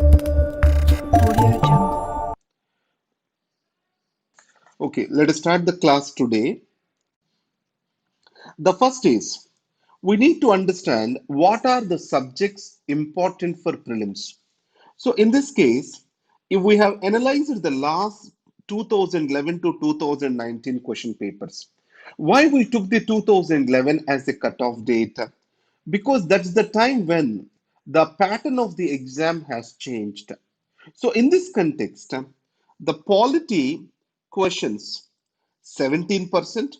Audio Jungle. Okay, let us start the class today. The first is we need to understand what are the subjects important for prelims. So in this case, if we have analyzed the last 2011 to 2019 question papers, why we took the 2011 as a cutoff date? Because that's the time when the pattern of the exam has changed. So in this context, the polity questions 17%.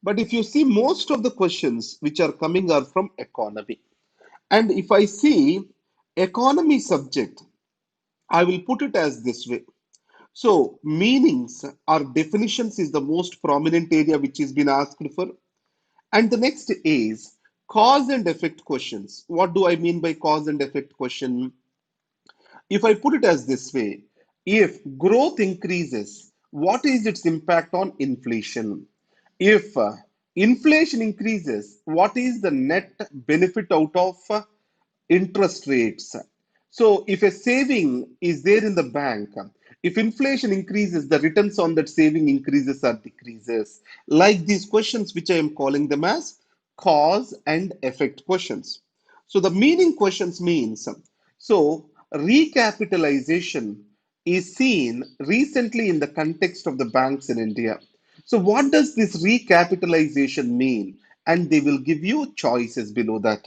But if you see, most of the questions which are coming are from economy. And if I see economy subject, I will put it as this way. So meanings or definitions is the most prominent area which is been asked for. And the next is cause and effect questions. What do I mean by cause and effect question? If I put it as this way, if growth increases, what is its impact on inflation? If inflation increases, what is the net benefit out of interest rates? So, if a saving is there in the bank, if inflation increases, the returns on that saving increases or decreases. Like these questions, which I am calling them as cause and effect questions. So, the meaning questions means so recapitalization is seen recently in the context of the banks in India. So, what does this recapitalization mean? And they will give you choices below that.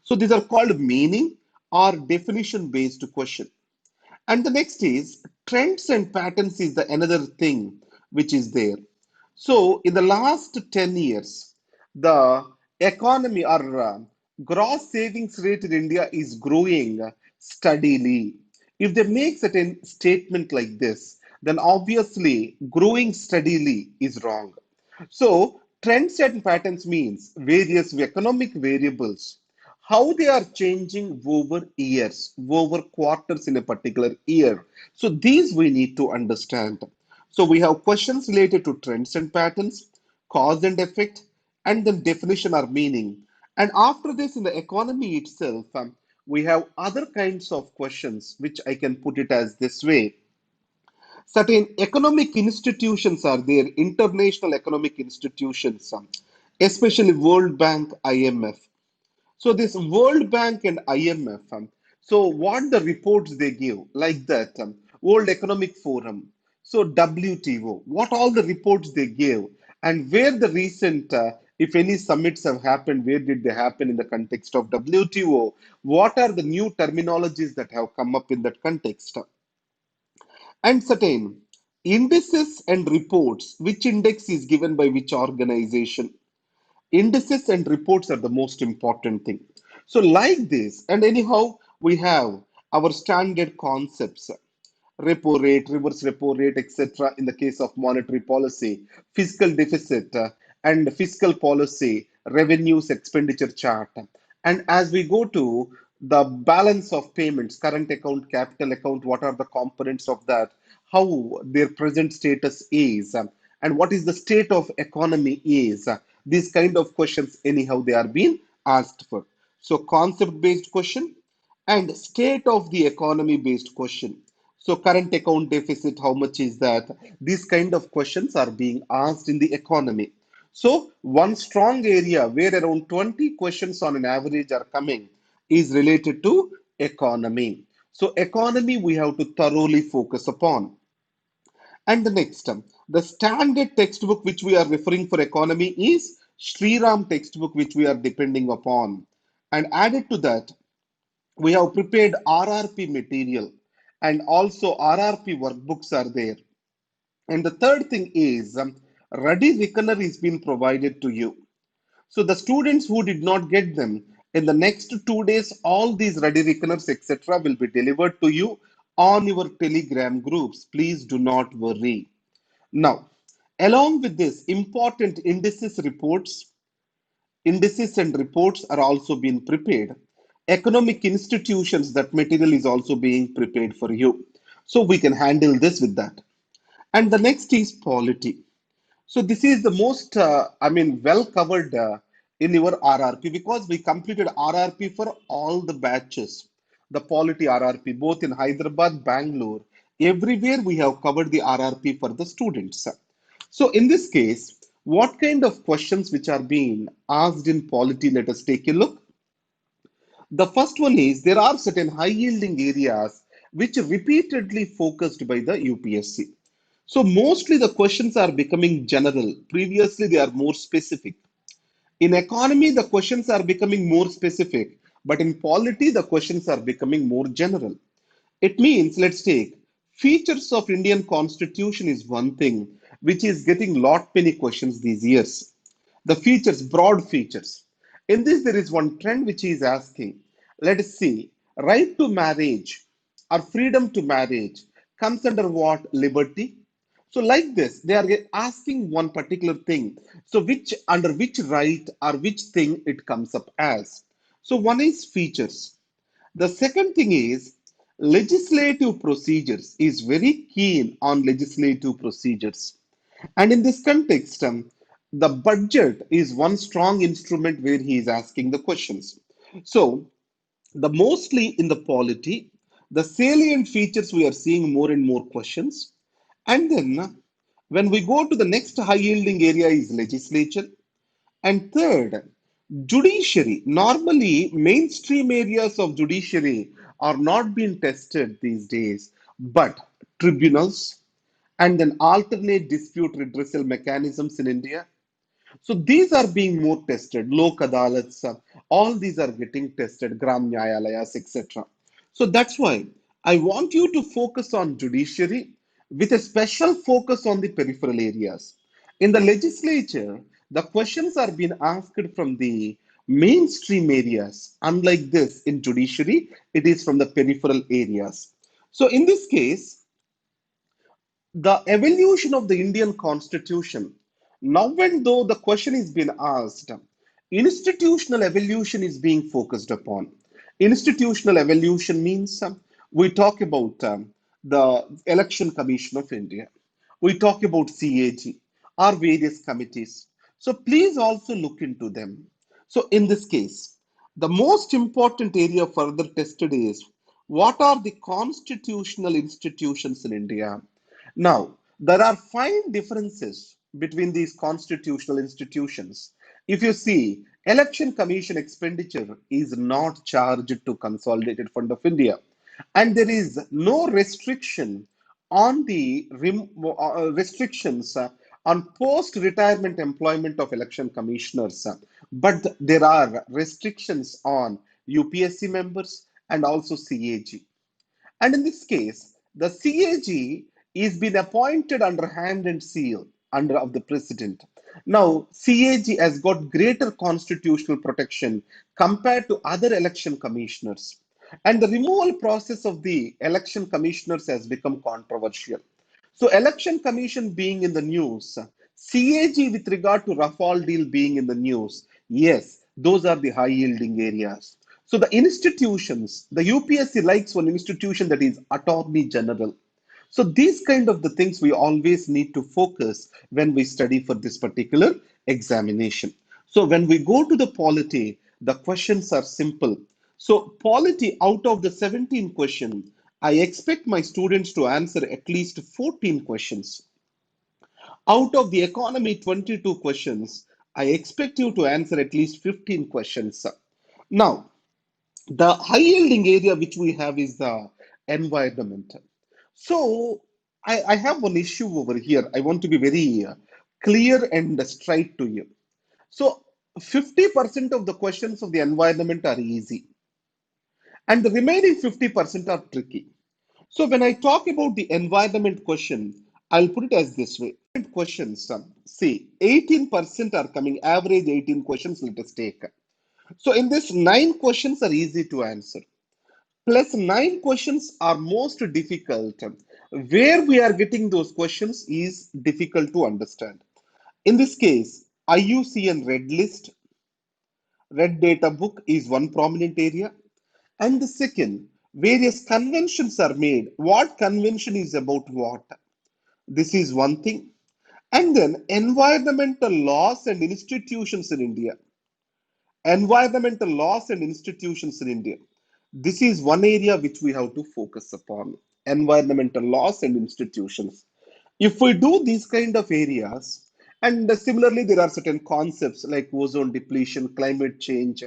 So, these are called meaning or definition based question. And the next is trends and patterns is the another thing which is there. So, in the last 10 years, the economy or gross savings rate in India is growing steadily. If they make certain statement like this, then obviously growing steadily is wrong. So, trends and patterns means various economic variables, how they are changing over years, over quarters in a particular year. So, these we need to understand. So, we have questions related to trends and patterns, cause and effect, and then definition or meaning. And after this, in the economy itself, we have other kinds of questions, which I can put it as this way. Certain economic institutions are there, international economic institutions, especially World Bank, IMF. So this World Bank and IMF, so what the reports they give, like that, World Economic Forum, so WTO, what all the reports they give, and where the recent, if any summits have happened, where did they happen in the context of WTO? What are the new terminologies that have come up in that context? And certain indices and reports, which index is given by which organization. Indices and reports are the most important thing. So like this, and anyhow, we have our standard concepts, repo rate, reverse repo rate, etc. in the case of monetary policy, fiscal deficit, and fiscal policy, revenues, expenditure chart. And as we go to the balance of payments, current account, capital account, what are the components of that, how their present status is, and what is the state of economy is. These kind of questions, anyhow, they are being asked for. So concept based question and state of the economy based question. So current account deficit, how much is that? These kind of questions are being asked in the economy. So one strong area where around 20 questions on an average are coming is related to economy. So economy we have to thoroughly focus upon. And the next, the standard textbook which we are referring for economy is Sriram textbook which we are depending upon. And added to that, we have prepared RRP material and also RRP workbooks are there. And the third thing is ready reckoner is being provided to you. So the students who did not get them in the next 2 days, all these ready reckoners etc. will be delivered to you on your Telegram groups. Please do not worry. Now, along with this, important indices and reports are also being prepared. Economic institutions, that material is also being prepared for you. So we can handle this with that. And the next is polity. So this is the most, well covered in your RRP because we completed RRP for all the batches. the Polity RRP, both in Hyderabad, Bangalore. Everywhere we have covered the RRP for the students. So in this case, what kind of questions which are being asked in polity? Let us take a look. The first one is there are certain high yielding areas which are repeatedly focused by the UPSC. So mostly the questions are becoming general. Previously they are more specific. In economy, the questions are becoming more specific, but in polity, the questions are becoming more general. It means, let's take features of Indian Constitution is one thing, which is getting lot many questions these years. The features, broad features. In this, there is one trend which is asking, let us see, right to marriage or freedom to marriage comes under what? Liberty. So like this, they are asking one particular thing. So which under which right or which thing it comes up as. So one is features. The second thing is legislative procedures is very keen on legislative procedures. And in this context, the budget is one strong instrument where he is asking the questions. So the mostly in the polity, the salient features we are seeing more and more questions. And then when we go to the next high yielding area is legislature. And third, judiciary. Normally, mainstream areas of judiciary are not being tested these days, but tribunals and then alternate dispute redressal mechanisms in India. So these are being more tested. Lok adalats, all these are getting tested. Gram Nyayalayas, etc. So that's why I want you to focus on judiciary with a special focus on the peripheral areas. In the legislature, the questions are being asked from the mainstream areas. Unlike this, in judiciary, it is from the peripheral areas. So in this case, the evolution of the Indian Constitution. Now, and though the question is being asked, institutional evolution is being focused upon. Institutional evolution means we talk about the Election Commission of India. We talk about CAG, our various committees. So please also look into them. So in this case, the most important area further tested is what are the constitutional institutions in India? Now, there are fine differences between these constitutional institutions. If you see, Election Commission expenditure is not charged to Consolidated Fund of India, and there is no restriction on the restrictions on post-retirement employment of election commissioners, but there are restrictions on UPSC members and also CAG. And in this case, the CAG is being appointed under hand and seal under of the president. Now, CAG has got greater constitutional protection compared to other election commissioners. And the removal process of the election commissioners has become controversial. So, election commission being in the news, CAG with regard to Rafale deal being in the news, yes, those are the high yielding areas. So the institutions, the UPSC likes one institution that is Attorney General. So these kind of the things we always need to focus when we study for this particular examination. So when we go to the polity, the questions are simple. So polity, out of the 17 questions, I expect my students to answer at least 14 questions. Out of the economy 22 questions, I expect you to answer at least 15 questions. Now, the high yielding area which we have is the environment. So I have one issue over here. I want to be very clear and straight to you. So 50% of the questions of the environment are easy, and the remaining 50% are tricky. So when I talk about the environment question, I'll put it as this way. Questions, see, 18% are coming, average 18 questions, let us take. So in this, 9 questions are easy to answer. Plus 9 questions are most difficult. Where we are getting those questions is difficult to understand. In this case, IUCN red list, red data book is one prominent area. And the second, various conventions are made. What convention is about what? This is one thing. And then environmental laws and institutions in India. Environmental laws and institutions in India. This is one area which we have to focus upon, environmental laws and institutions. If we do these kind of areas, and similarly, there are certain concepts like ozone depletion, climate change,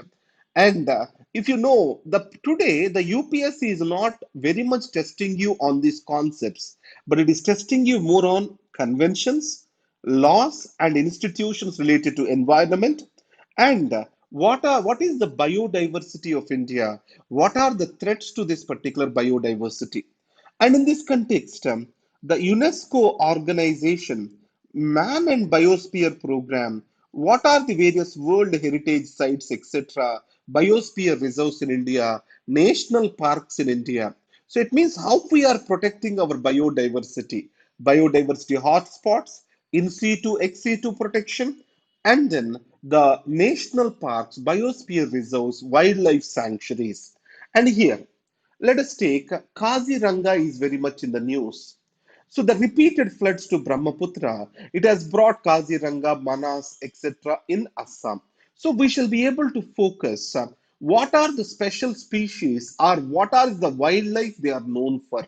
and if you know, the today the UPSC is not very much testing you on these concepts, but it is testing you more on conventions, laws, and institutions related to environment, and what is the biodiversity of India? What are the threats to this particular biodiversity? And in this context, the UNESCO organization, Man and Biosphere Program, what are the various World Heritage Sites, etc., biosphere reserves in India, national parks in India. So it means how we are protecting our biodiversity, biodiversity hotspots, in situ, ex situ protection, and then the national parks, biosphere reserves, wildlife sanctuaries. And here, let us take Kaziranga is very much in the news. So the repeated floods to Brahmaputra, it has brought Kaziranga, Manas, etc. in Assam. So we shall be able to focus what are the special species or what are the wildlife they are known for.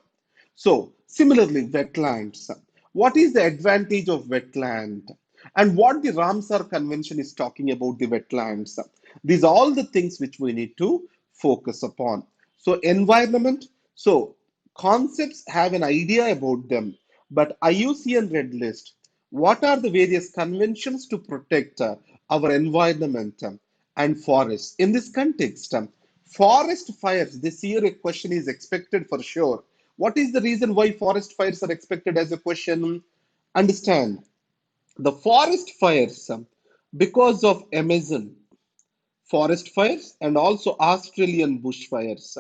So, similarly, wetlands. What is the advantage of wetland? And what the Ramsar Convention is talking about the wetlands. These are all the things which we need to focus upon. So, environment. So, concepts have an idea about them, but IUCN Red List. What are the various conventions to protect our environment and forests? In this context, forest fires. This year, a question is expected for sure. What is the reason why forest fires are expected as a question? Understand the forest fires because of Amazon forest fires and also Australian bushfires.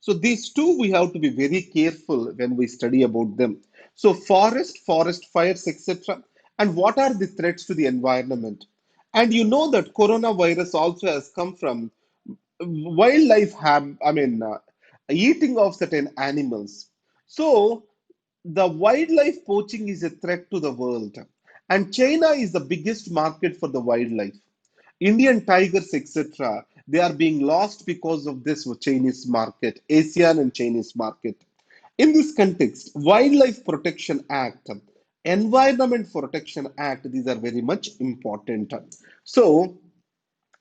So these two we have to be very careful when we study about them. So forest fires, etc. And what are the threats to the environment? And you know that coronavirus also has come from wildlife have, eating of certain animals. So the wildlife poaching is a threat to the world, and China is the biggest market for the wildlife. Indian tigers, etc., they are being lost because of this Chinese market, Asian and Chinese market. In this context, Wildlife Protection Act, Environment Protection Act, these are very much important. So,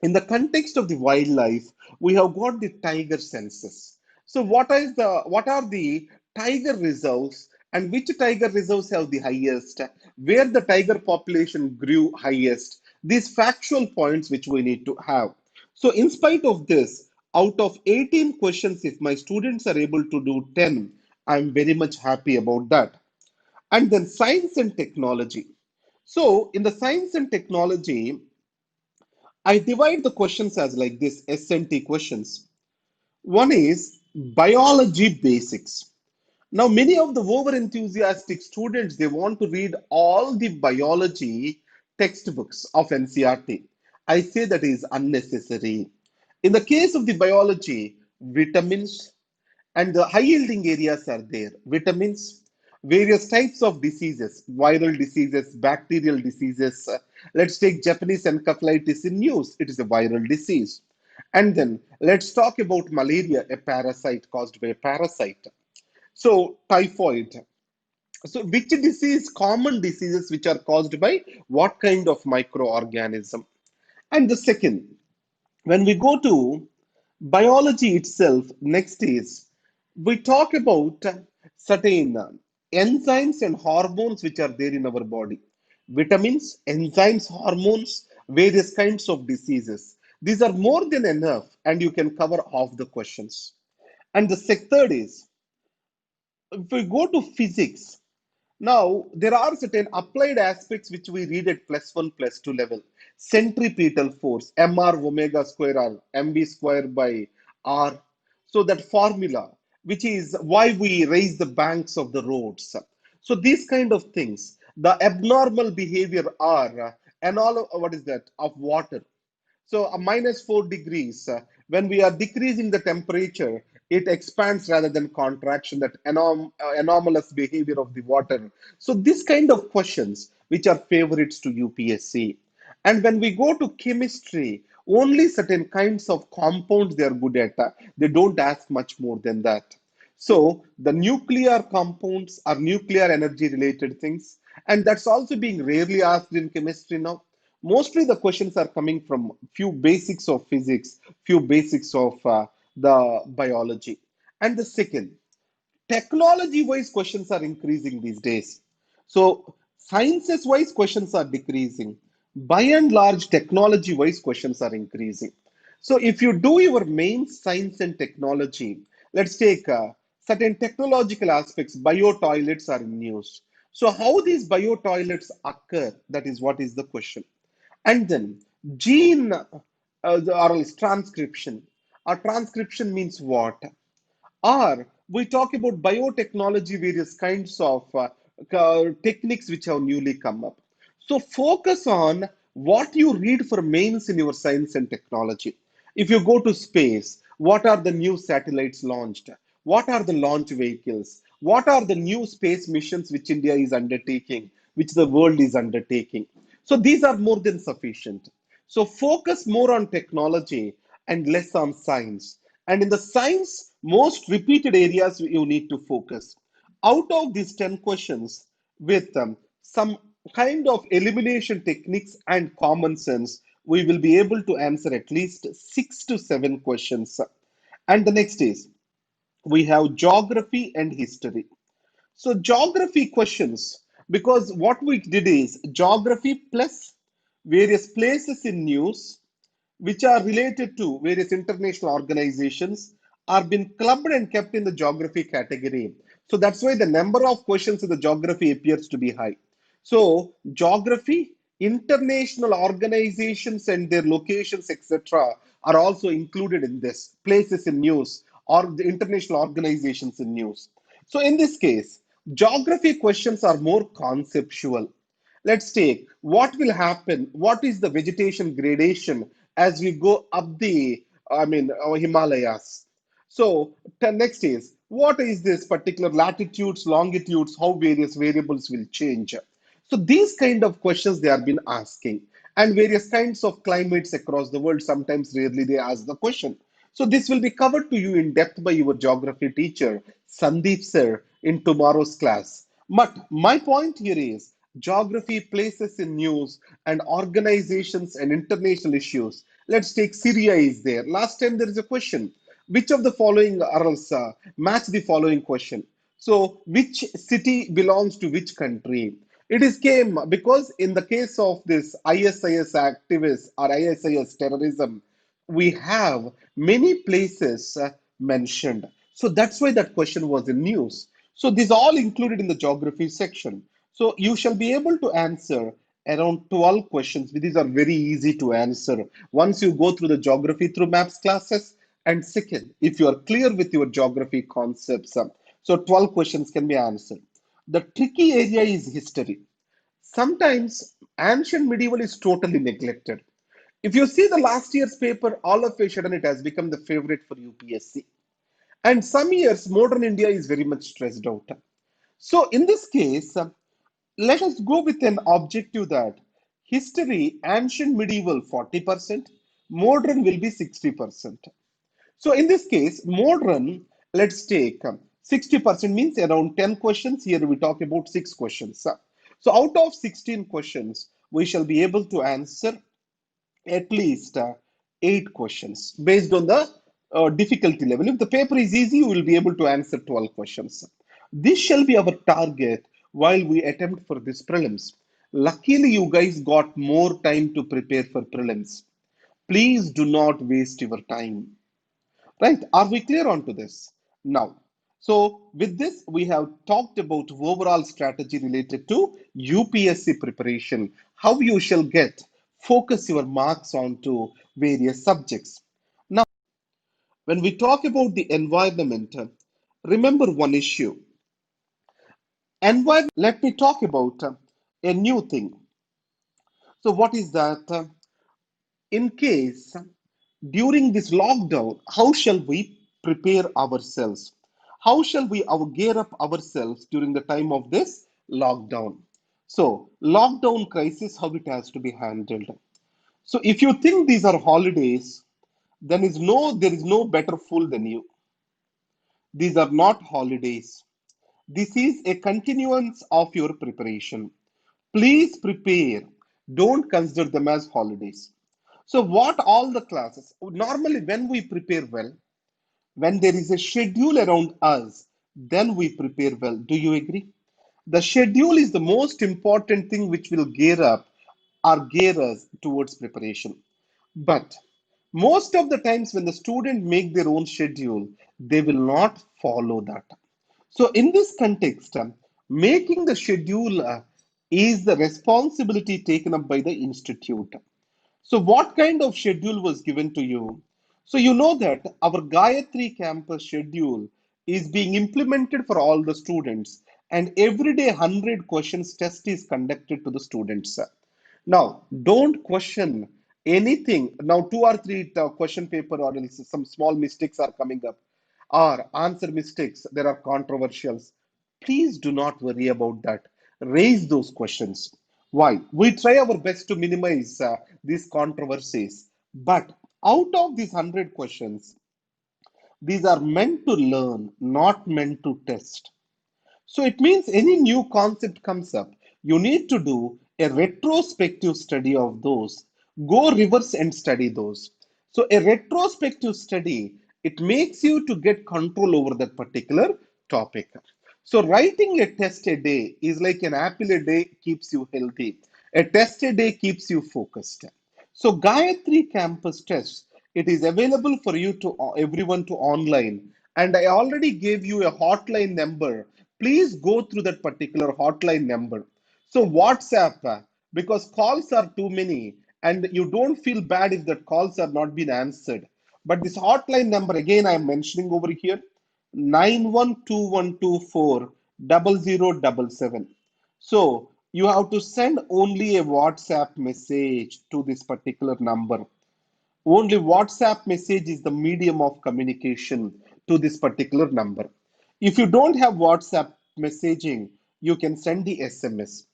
in the context of the wildlife, we have got the tiger census. So what are the tiger reserves and which tiger reserves have the highest, where the tiger population grew highest? These factual points which we need to have. So in spite of this, out of 18 questions, if my students are able to do 10, I'm very much happy about that. And then science and technology. So in the science and technology, I divide the questions as like this SNT questions. One is biology basics. Now, many of the over enthusiastic students they want to read all the biology textbooks of NCRT. I say that is unnecessary. In the case of the biology, vitamins, and the high yielding areas are there. Vitamins, various types of diseases, viral diseases, bacterial diseases. Let's take Japanese encephalitis in news. It is a viral disease. And then let's talk about malaria, a parasite caused by a parasite. So typhoid. So which disease, common diseases which are caused by what kind of microorganism? And the second, when we go to biology itself, next is we talk about certain enzymes and hormones which are there in our body. Vitamins, enzymes, hormones, various kinds of diseases. These are more than enough, and you can cover half the questions. And the third is if we go to physics, now, there are certain applied aspects which we read at plus one, plus two level. Centripetal force, mr omega square r, mv square by r. So that formula, which is why we raise the banks of the roads. So these kind of things, the abnormal behavior are, and all what is that of water. So a minus 4 degrees, when we are decreasing the temperature, it expands rather than contraction, that anomalous behavior of the water. So this kind of questions, which are favorites to UPSC. And when we go to chemistry, Only certain kinds of compounds they are good at. They don't ask much more than that. So the nuclear compounds are nuclear energy related things, and that's also being rarely asked in chemistry now. Mostly the questions are coming from few basics of physics, few basics of the biology. And the second, technology wise questions are increasing these days. So sciences wise questions are decreasing. By and large, technology wise questions are increasing. So if you do your main science and technology, let's take certain technological aspects. Bio toilets are in news. So how these bio toilets occur, that is what is the question. And then gene or else transcription. A transcription means what? Or we talk about biotechnology, various kinds of techniques which have newly come up. So focus on what you read for mains in your science and technology. If you go to space, what are the new satellites launched? What are the launch vehicles? What are the new space missions which India is undertaking, which the world is undertaking? So these are more than sufficient. So focus more on technology and less on science. And in the science, most repeated areas you need to focus. Out of these 10 questions, with some kind of elimination techniques and common sense, we will be able to answer at least 6 to 7 questions. And the next is we have geography and history. So geography questions, because what we did is geography plus various places in news which are related to various international organizations are been clubbed and kept in the geography category. So that's why the number of questions in the geography appears to be high. So geography, international organizations and their locations, etc., are also included in this places in news or the international organizations in news. So in this case, geography questions are more conceptual. Let's take what will happen, what is the vegetation gradation as we go up the, Himalayas. So the next is what is this particular latitudes, longitudes, how various variables will change. So these kind of questions they have been asking, and various kinds of climates across the world. Sometimes, rarely they ask the question. So this will be covered to you in depth by your geography teacher, Sandeep sir, in tomorrow's class. But my point here is geography, places in news, and organizations and international issues. Let's take Syria is there. Last time there is a question. Which of the following or else match the following question? So which city belongs to which country? It is came because in the case of this ISIS activists or ISIS terrorism, we have many places mentioned. So that's why that question was in news. So these all included in the geography section. So you shall be able to answer around 12 questions. These are very easy to answer once you go through the geography through maps classes. And second, if you are clear with your geography concepts, so 12 questions can be answered. The tricky area is history. Sometimes ancient medieval is totally neglected. If you see the last year's paper, all of a sudden it has become the favorite for UPSC. And some years, modern India is very much stressed out. So in this case, let us go with an objective that history, ancient medieval 40%, modern will be 60%. So in this case, modern, let's take 60% means around 10 questions. Here we talk about 6 questions. So out of 16 questions, we shall be able to answer at least 8 questions based on the difficulty level. If the paper is easy, you will be able to answer 12 questions. This shall be our target while we attempt for this prelims. Luckily, you guys got more time to prepare for prelims. Please do not waste your time. Right? Are we clear on to this? Now, so with this, we have talked about overall strategy related to UPSC preparation, how you shall get focus your marks onto various subjects. Now, when we talk about the environment, remember one issue. Environment, let me talk about a new thing. So, what is that? In case during this lockdown, how shall we prepare ourselves? How shall we gear up ourselves during the time of this lockdown? So, lockdown crisis, how it has to be handled. So if you think these are holidays, there is no better fool than you. These are not holidays. This is a continuance of your preparation. Please prepare. Don't consider them as holidays. So, what all the classes? Normally, when we prepare well, when there is a schedule around us, then we prepare well. Do you agree? The schedule is the most important thing which will gear up or gear us towards preparation. But most of the times when the student make their own schedule, they will not follow that. So in this context, making the schedule is the responsibility taken up by the institute. So what kind of schedule was given to you? So you know that our Gayatri campus schedule is being implemented for all the students, and every day 100 questions test is conducted to the students. Now, don't question anything. Now, two or three question paper or else some small mistakes are coming up, or answer mistakes. There are controversials. Please do not worry about that. Raise those questions. Why? We try our best to minimize these controversies. But out of these 100 questions, these are meant to learn, not meant to test. So it means any new concept comes up, you need to do a retrospective study of those. Go reverse and study those. So a retrospective study, it makes you to get control over that particular topic. So writing a test a day is like an apple a day keeps you healthy. A test a day keeps you focused. So Gayatri Campus Test, it is available for you to everyone to online. And I already gave you a hotline number. Please go through that particular hotline number. So WhatsApp, because calls are too many, and you don't feel bad if the calls are not been answered. But this hotline number again I am mentioning over here, 9121240077. So you have to send only a WhatsApp message to this particular number. Only WhatsApp message is the medium of communication to this particular number. If you don't have WhatsApp messaging, you can send the SMS.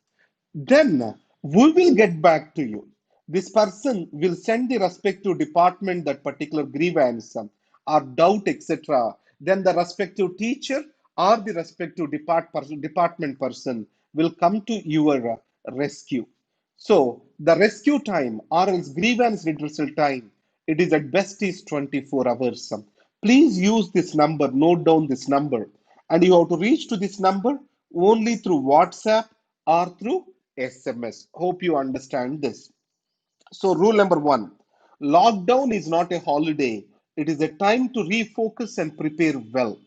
Then we will get back to you. This person will send the respective department that particular grievance or doubt, etc. Then the respective teacher or the respective department person will come to your rescue. So the rescue time or else grievance redressal time, it is at best is 24 hours. Please use this number, note down this number, and you have to reach to this number only through WhatsApp or through SMS. Hope you understand this. So, rule number one, lockdown is not a holiday, it is a time to refocus and prepare well.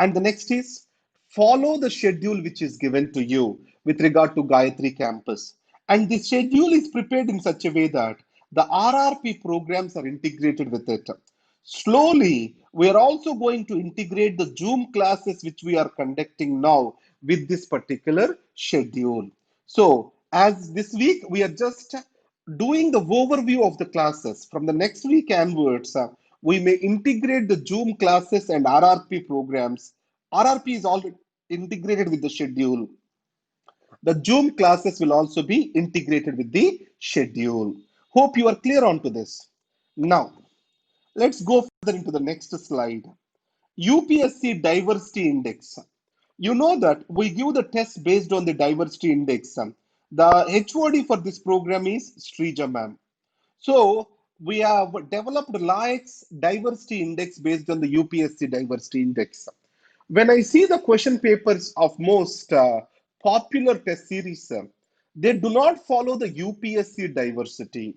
And the next is follow the schedule which is given to you with regard to Gayatri campus. And the schedule is prepared in such a way that the RRP programs are integrated with it. Slowly, we are also going to integrate the Zoom classes which we are conducting now with this particular schedule. So, as this week we are just doing the overview of the classes, from the next week onwards, we may integrate the Zoom classes and RRP programs. RRP is already integrated with the schedule. The Zoom classes will also be integrated with the schedule. Hope you are clear on to this. Now, let's go further into the next slide. UPSC Diversity Index. You know that we give the test based on the diversity index. The HOD for this program is Srija ma'am. So we have developed LAEX diversity index based on the UPSC diversity index. When I see the question papers of most popular test series, they do not follow the UPSC diversity.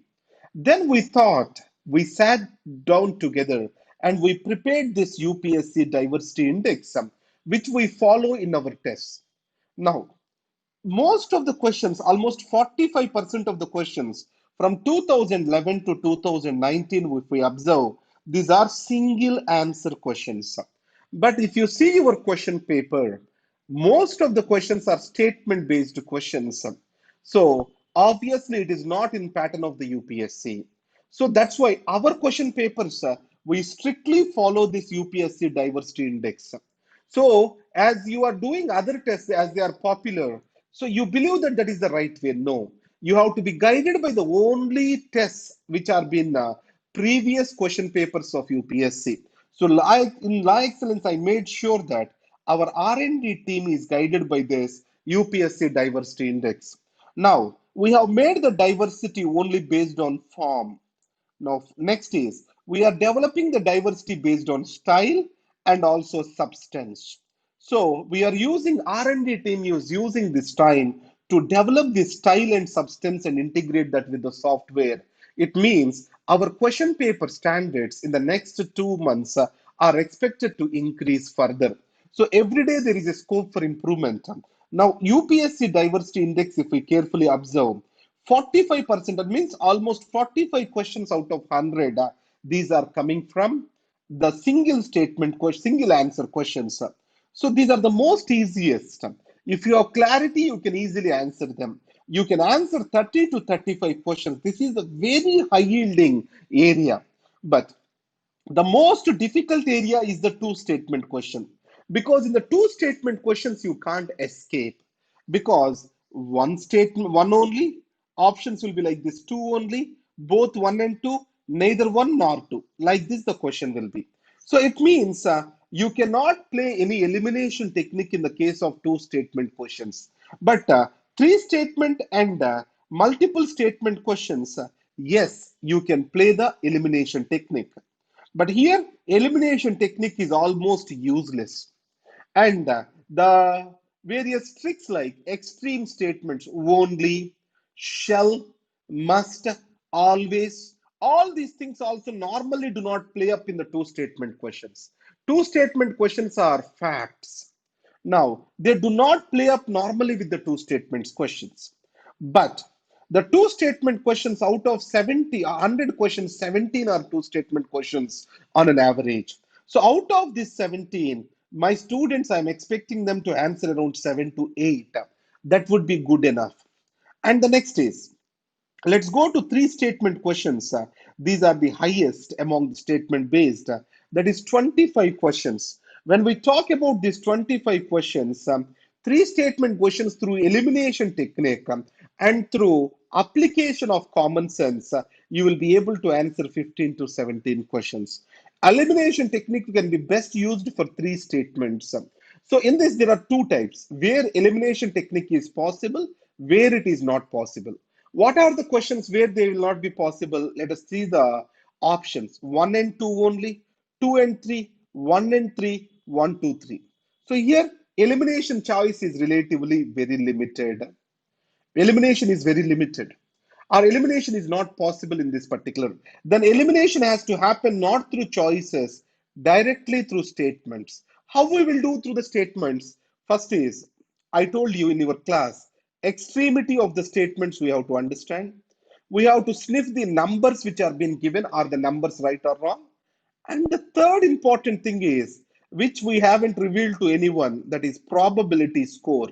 Then we thought, we sat down together and we prepared this UPSC diversity index, which we follow in our tests. Now, most of the questions, almost 45% of the questions from 2011 to 2019, if we observe, these are single answer questions. But if you see your question paper, most of the questions are statement based questions. So obviously it is not in pattern of the UPSC. So that's why our question papers, we strictly follow this UPSC diversity index. So as you are doing other tests as they are popular, so you believe that that is the right way. No, You have to be guided by the only tests which are been previous question papers of UPSC. So like in La Excellence, I made sure that our R&D team is guided by this UPSC diversity index. Now, we have made the diversity only based on form. Now, next is we are developing the diversity based on style and also substance. So we are using R&D team is using this time to develop this style and substance and integrate that with the software. It means our question paper standards in the next 2 months are expected to increase further. So every day there is a scope for improvement. Now UPSC diversity index, if we carefully observe, 45%, that means almost 45 questions out of 100, these are coming from the single statement question, single answer questions. So these are the most easiest. If you have clarity, you can easily answer them. You can answer 30 to 35 questions. This is a very high yielding area. But the most difficult area is the two statement question, because in the two statement questions you can't escape, because one statement, one only, options will be like this, two only, both one and two, neither one nor two, like this the question will be. So it means you cannot play any elimination technique in the case of two statement questions, but three statement and multiple statement questions, yes, you can play the elimination technique. But here, elimination technique is almost useless. And the various tricks like extreme statements, only, shall, must, always, all these things also normally do not play up in the two statement questions. Two statement questions are facts. Now, they do not play up normally with the two statements questions. But the two statement questions out of 70, 100 questions, 17 are two statement questions on an average. So out of this 17, my students, I'm expecting them to answer around 7 to 8. That would be good enough. And the next is, let's go to three statement questions. These are the highest among the statement based. That is 25 questions. When we talk about these 25 questions, three statement questions through elimination technique and through application of common sense, you will be able to answer 15 to 17 questions. Elimination technique can be best used for three statements. So in this, there are two types where elimination technique is possible, where it is not possible. What are the questions where they will not be possible? Let us see the options. 1 and 2 only, 2 and 3, 1 and 3, 1, 2, 3. So here elimination choice is relatively very limited. Elimination is very limited. Our elimination is not possible in this particular. Then elimination has to happen not through choices, directly through statements. How we will do through the statements? First is, I told you in your class, extremity of the statements we have to understand. We have to sniff the numbers which are being given. Are the numbers right or wrong? And the third important thing is, which we haven't revealed to anyone, that is probability score.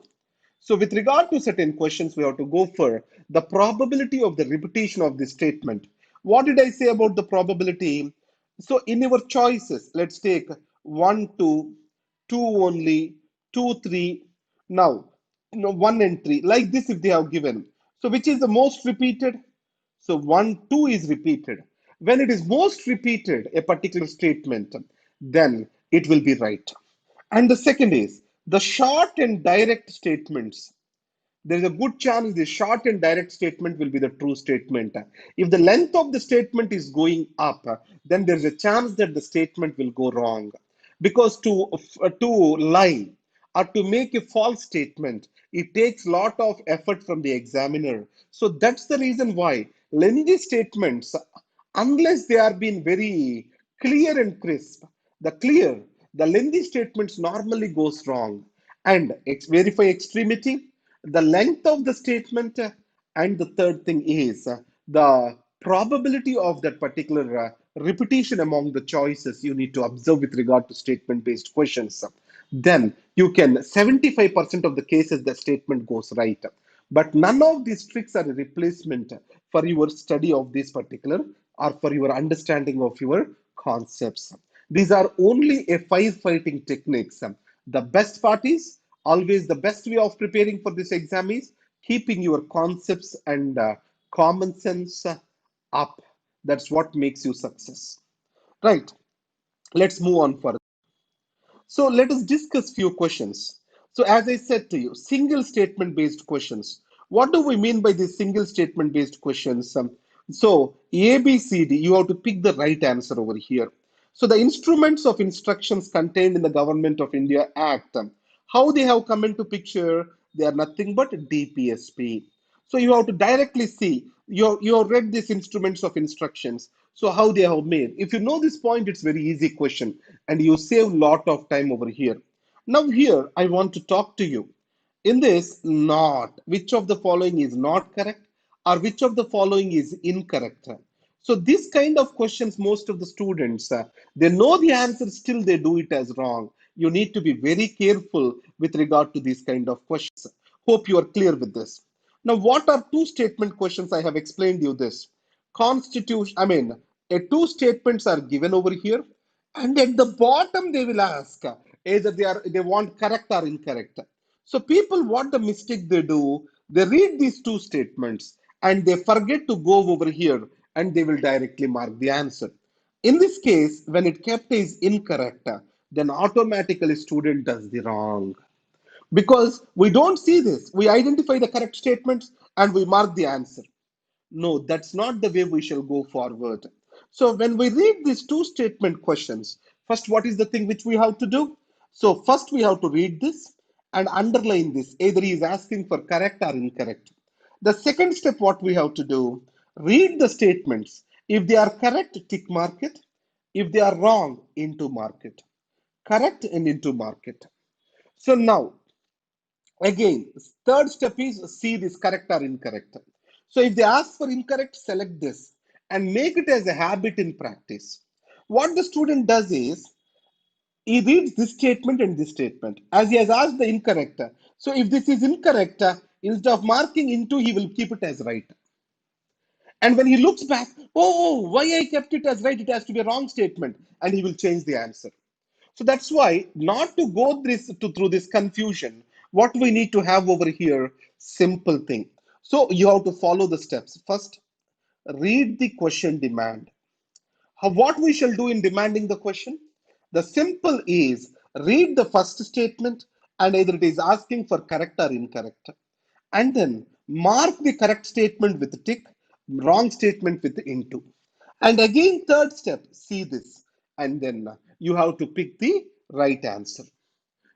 So with regard to certain questions, we have to go for the probability of the repetition of the statement. What did I say about the probability? So in your choices, let's take 1, 2, 2 only, 2, 3. Now, 1 and 3, like this if they have given. So which is the most repeated? So 1, 2 is repeated. When it is most repeated, a particular statement, then it will be right. And the second is the short and direct statements. There is a good chance the short and direct statement will be the true statement. If the length of the statement is going up, then there is a chance that the statement will go wrong. Because to lie or to make a false statement, it takes a lot of effort from the examiner. So that's the reason why lengthy statements, unless they are being very clear and crisp, the lengthy statements normally goes wrong. And verify extremity, the length of the statement, and the third thing is the probability of that particular repetition among the choices you need to observe with regard to statement based questions. Then you can 75% of the cases the statement goes right. But none of these tricks are a replacement for your study of this particular or for your understanding of your concepts. These are only a firefighting techniques. The best part is always the best way of preparing for this exam is keeping your concepts and common sense up. That's what makes you success. Right. Let's move on further. So let us discuss few questions. So as I said to you, single statement based questions. What do we mean by these single statement based questions? So A, B, C, D, you have to pick the right answer over here. So the instruments of instructions contained in the Government of India Act, how they have come into picture, they are nothing but DPSP. So you have to directly see, you have read these instruments of instructions. So how they have made. If you know this point, it's very easy question and you save lot of time over here. Now here, I want to talk to you. In this, not, which of the following is not correct or which of the following is incorrect. So this kind of questions, most of the students, they know the answer, still they do it as wrong. You need to be very careful with regard to these kind of questions. Hope you are clear with this. Now, what are two statement questions? I have explained you this. Constitution, I mean, two statements are given over here, and at the bottom they will ask either they want correct or incorrect. So people, what the mistake they do, they read these two statements and they forget to go over here and they will directly mark the answer. In this case, when it kept is incorrect, then automatically student does the wrong, because we don't see this. We identify the correct statements and we mark the answer. No, that's not the way we shall go forward. So when we read these two statement questions, first, what is the thing which we have to do? So first we have to read this and underline this. Either he is asking for correct or incorrect. The second step, what we have to do, read the statements. If they are correct, tick mark it. If they are wrong, into market. Correct and into market. So now, again, third step is see this correct or incorrect. So if they ask for incorrect, select this and make it as a habit in practice. What the student does is he reads this statement and this statement as he has asked the incorrect. So if this is incorrect, instead of marking into, he will keep it as right. And when he looks back, why I kept it as right? It has to be a wrong statement, and he will change the answer. So that's why, not to go through this confusion, what we need to have over here, simple thing. So you have to follow the steps. First, read the question demand. What we shall do in demanding the question? The simple is read the first statement and either it is asking for correct or incorrect. And then mark the correct statement with tick, wrong statement with into. And again, third step, see this. And then you have to pick the right answer.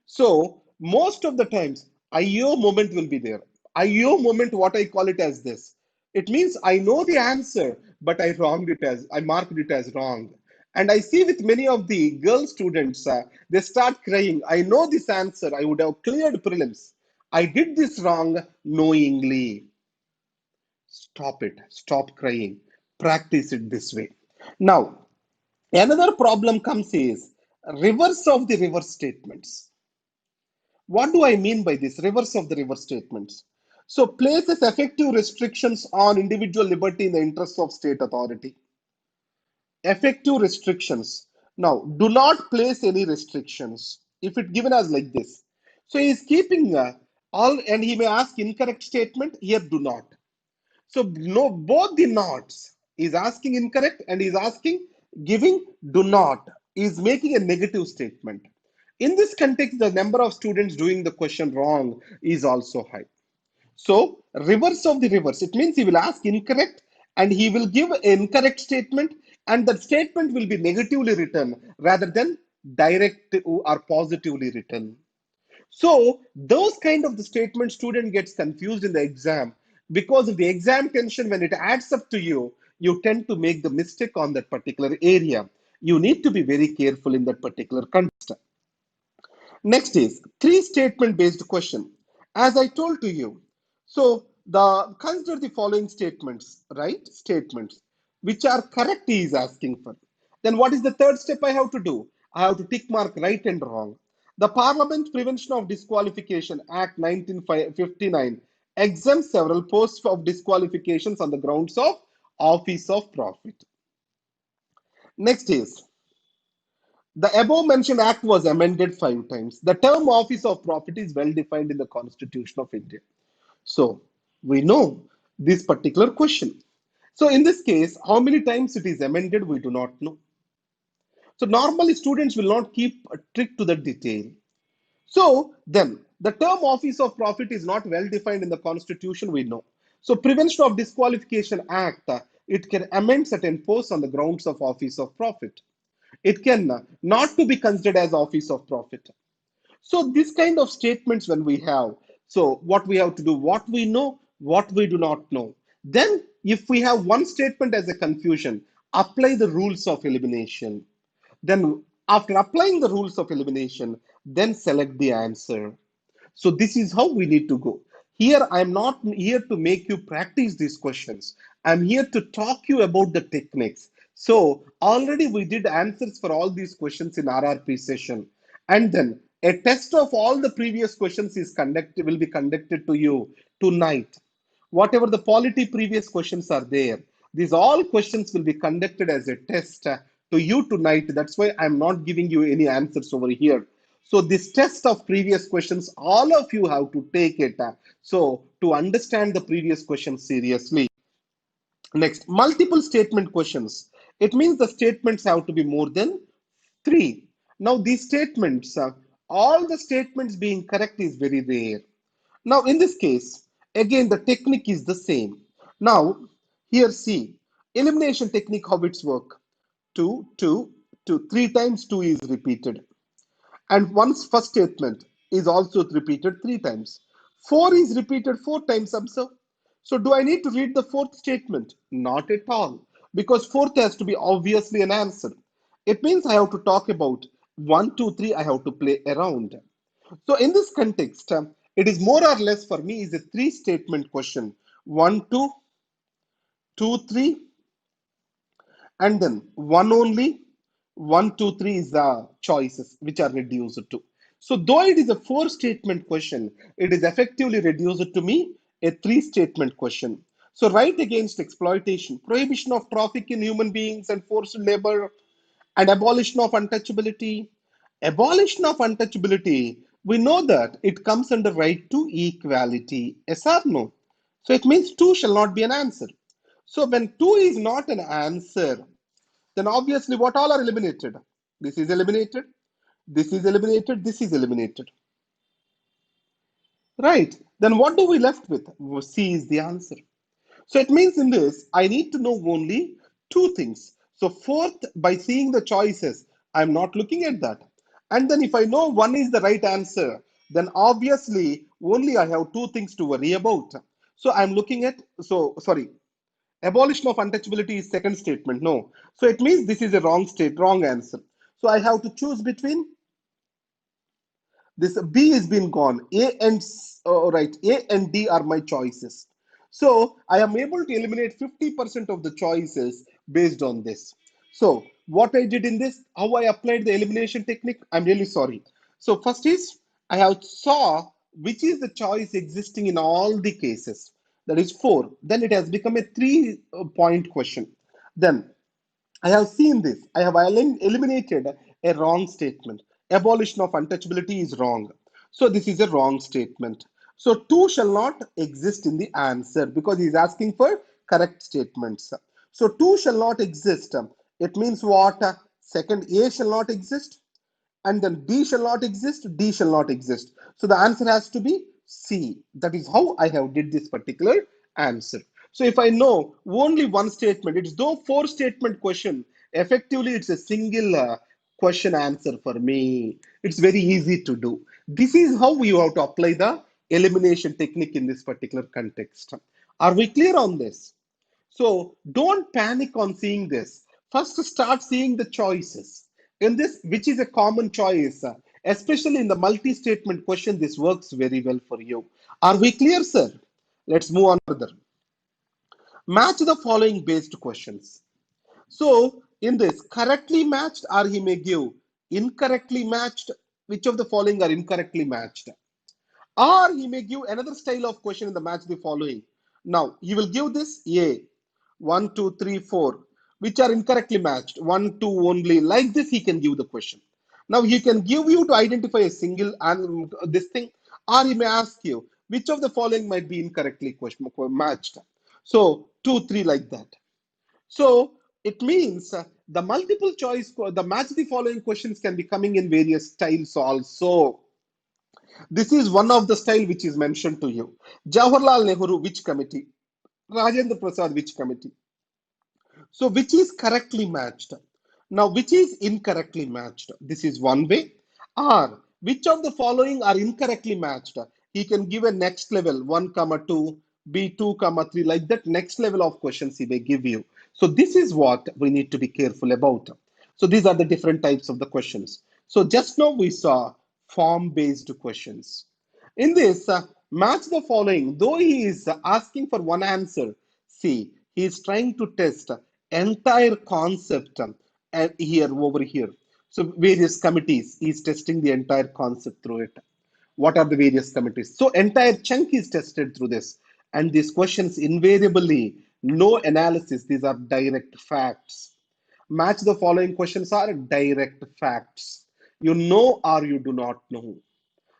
So most of the times, IO moment will be there. IO moment, what I call it as this. It means I know the answer, but I marked it as wrong. And I see with many of the girl students, they start crying. I know this answer. I would have cleared prelims. I did this wrong knowingly. Stop it. Stop crying. Practice it this way. Now, another problem comes is reverse of the reverse statements. What do I mean by this? Reverse of the reverse statements. So places effective restrictions on individual liberty in the interest of state authority. Effective restrictions. Now, do not place any restrictions. If it given as like this. So he is keeping all, and he may ask incorrect statement. Here, do not. So no, both the nots is asking incorrect and is asking giving do not is making a negative statement. In this context, the number of students doing the question wrong is also high. So reverse of the reverse, it means he will ask incorrect and he will give an incorrect statement, and that statement will be negatively written rather than direct or positively written. So those kind of the statement student gets confused in the exam because of the exam tension. When it adds up to you, you tend to make the mistake on that particular area. You need to be very careful in that particular context. Next is three statement based question. As I told to you, so the consider the following statements, right? Statements which are correct he is asking for. Then what is the third step I have to do? I have to tick mark right and wrong. The Parliament Prevention of Disqualification Act 1959 exempts several posts of disqualifications on the grounds of office of profit. Next is the above mentioned act was amended 5 times. The term office of profit is well defined in the Constitution of India. So, We know this particular question. So in this case, how many times it is amended, we do not know. So normally students will not keep a trick to the detail. So then the term office of profit is not well defined in the constitution, we know. So Prevention of Disqualification Act, it can amend certain posts on the grounds of office of profit. It can not to be considered as office of profit. So this kind of statements when we have, so what we have to do, what we know, what we do not know. Then if we have one statement as a confusion, apply the rules of elimination. Then after applying the rules of elimination, then select the answer. So this is how we need to go. Here, I'm not here to make you practice these questions. I'm here to talk you about the techniques. So already we did answers for all these questions in RRP session. And then a test of all the previous questions is conducted, will be conducted to you tonight. Whatever the polity previous questions are there, these all questions will be conducted as a test to you tonight. That's why I'm not giving you any answers over here. So this test of previous questions, all of you have to take it. So to understand the previous questions seriously. Next, multiple statement questions. It means the statements have to be more than three. Now these statements, all the statements being correct is very rare. Now in this case, again the technique is the same. Now here see, elimination technique, how it's work. 2, 2, 2, 3 times 2 is repeated. And one's first statement is also repeated 3 times. 4 is repeated 4 times, observe. So do I need to read the fourth statement? Not at all, because fourth has to be obviously an answer. It means I have to talk about 1, 2, 3, I have to play around. So in this context, it is more or less for me is a three statement question. 1, 2, 2, 3, and then one only, 1, 2, 3 is the choices which are reduced to. So though it is a four statement question, it is effectively reduced to me a three statement question. So right against exploitation, prohibition of traffic in human beings and forced labor, and abolition of untouchability. Abolition of untouchability, we know that it comes under right to equality. Yes or no? So it means two shall not be an answer. So when two is not an answer, then obviously what all are eliminated? This is eliminated, this is eliminated, this is eliminated. Right. Then what do we left with? C is the answer. So it means in this, I need to know only two things. So fourth, by seeing the choices, I'm not looking at that. And then if I know one is the right answer, then obviously only I have two things to worry about. So I'm looking at, so sorry, abolition of untouchability is second statement. No. So it means this is a wrong answer. So I have to choose between this. B is been gone. Right, A and D are my choices. So I am able to eliminate 50% of the choices based on this. So what I did in this, how I applied the elimination technique, I'm really sorry. So first is I have saw which is the choice existing in all the cases. That is 4. Then it has become a 3 point question. Then I have seen this. I have eliminated a wrong statement. Abolition of untouchability is wrong. So this is a wrong statement. So 2 shall not exist in the answer because he is asking for correct statements. So 2 shall not exist. It means what? Second, A shall not exist, and then B shall not exist, D shall not exist. So the answer has to be C. That is how I have did this particular answer. So if I know only one statement, it's though four statement question, effectively it's a single question answer for me. It's very easy to do. This is how you have to apply the elimination technique in this particular context. Are we clear on this? So don't panic on seeing this. First, start seeing the choices. In this, which is a common choice, especially in the multi statement question, this works very well for you. Are we clear, sir? Let's move on further. Match the following based questions. So, in this, correctly matched, or he may give incorrectly matched. Which of the following are incorrectly matched? Or he may give another style of question in the match the following. Now, he will give this A, 1, 2, 3, 4, which are incorrectly matched. 1, 2 only. Like this, he can give the question. Now, he can give you to identify a single and this thing, or he may ask you, Which of the following might be incorrectly matched? So 2, 3 like that. So it means the multiple choice, the match the following questions can be coming in various styles also. This is one of the style which is mentioned to you. Jawaharlal Nehru, which committee? Rajendra Prasad, which committee? So which is correctly matched? Now, which is incorrectly matched? This is one way. Or which of the following are incorrectly matched? He can give a next level 1, comma 2, B 2, comma 3, like that next level of questions he may give you. So this is what we need to be careful about. So these are the different types of the questions. So just now we saw form based questions. In this, match the following. Though he is asking for one answer, see, he is trying to test entire concept and here over here. So various committees, he is testing the entire concept through it. What are the various committees? So entire chunk is tested through this. And these questions invariably, no analysis, these are direct facts. Match the following questions are direct facts. You know or you do not know.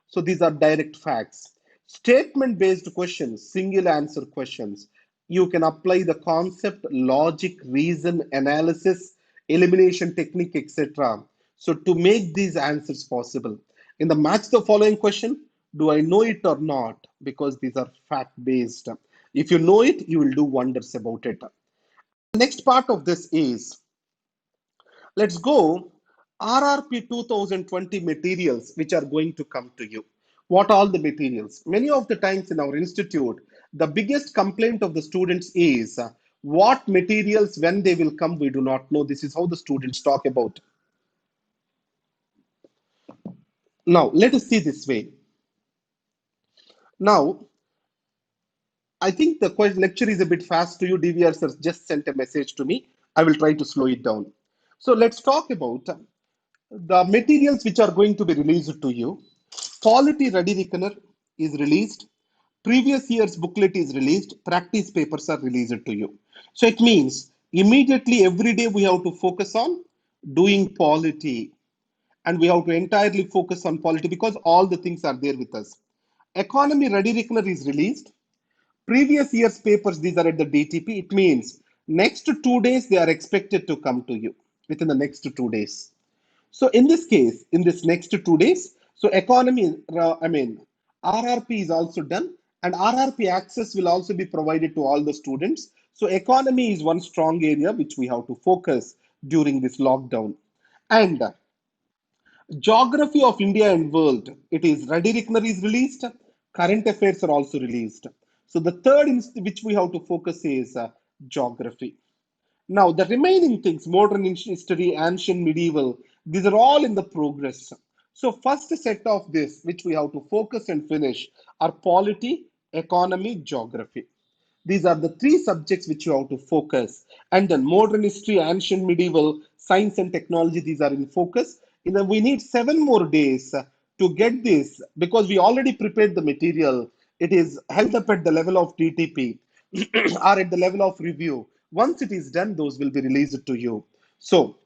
So these are direct facts. Statement based questions, single answer questions. You can apply the concept, logic, reason, analysis, elimination technique, etc. So to make these answers possible. In the match the following question, do I know it or not? Because these are fact based. If you know it, you will do wonders about it. The next part of this is, let's go RRP 2020 materials which are going to come to you. What all the materials? Many of the times in our institute, the biggest complaint of the students is what materials, when they will come, we do not know. This is how the students talk about. Now, let us see this way. Now, I think the lecture is a bit fast to you. DVR sir just sent a message to me. I will try to slow it down. So let's talk about the materials which are going to be released to you. Polity Ready Reckoner is released. Previous year's booklet is released. Practice papers are released to you. So it means immediately every day we have to focus on doing polity, and we have to entirely focus on polity because all the things are there with us. Economy Ready Reckoner is released. Previous year's papers, these are at the DTP. It means next 2 days they are expected to come to you within the next 2 days. So in this case, in this next 2 days, so economy, RRP is also done, and RRP access will also be provided to all the students. So economy is one strong area which we have to focus during this lockdown. And Geography of India and World, it is Ready Reckoner is released, current affairs are also released. So the third which we have to focus is geography. Now, the remaining things, modern history, ancient, medieval, these are all in the progress. So, first set of this, which we have to focus and finish, are polity, economy, geography. These are the three subjects which you have to focus. And then modern history, ancient, medieval, science and technology, these are in focus. And then we need 7 more days to get this because we already prepared the material. It is held up at the level of TTP or at the level of review. Once it is done, those will be released to you. So,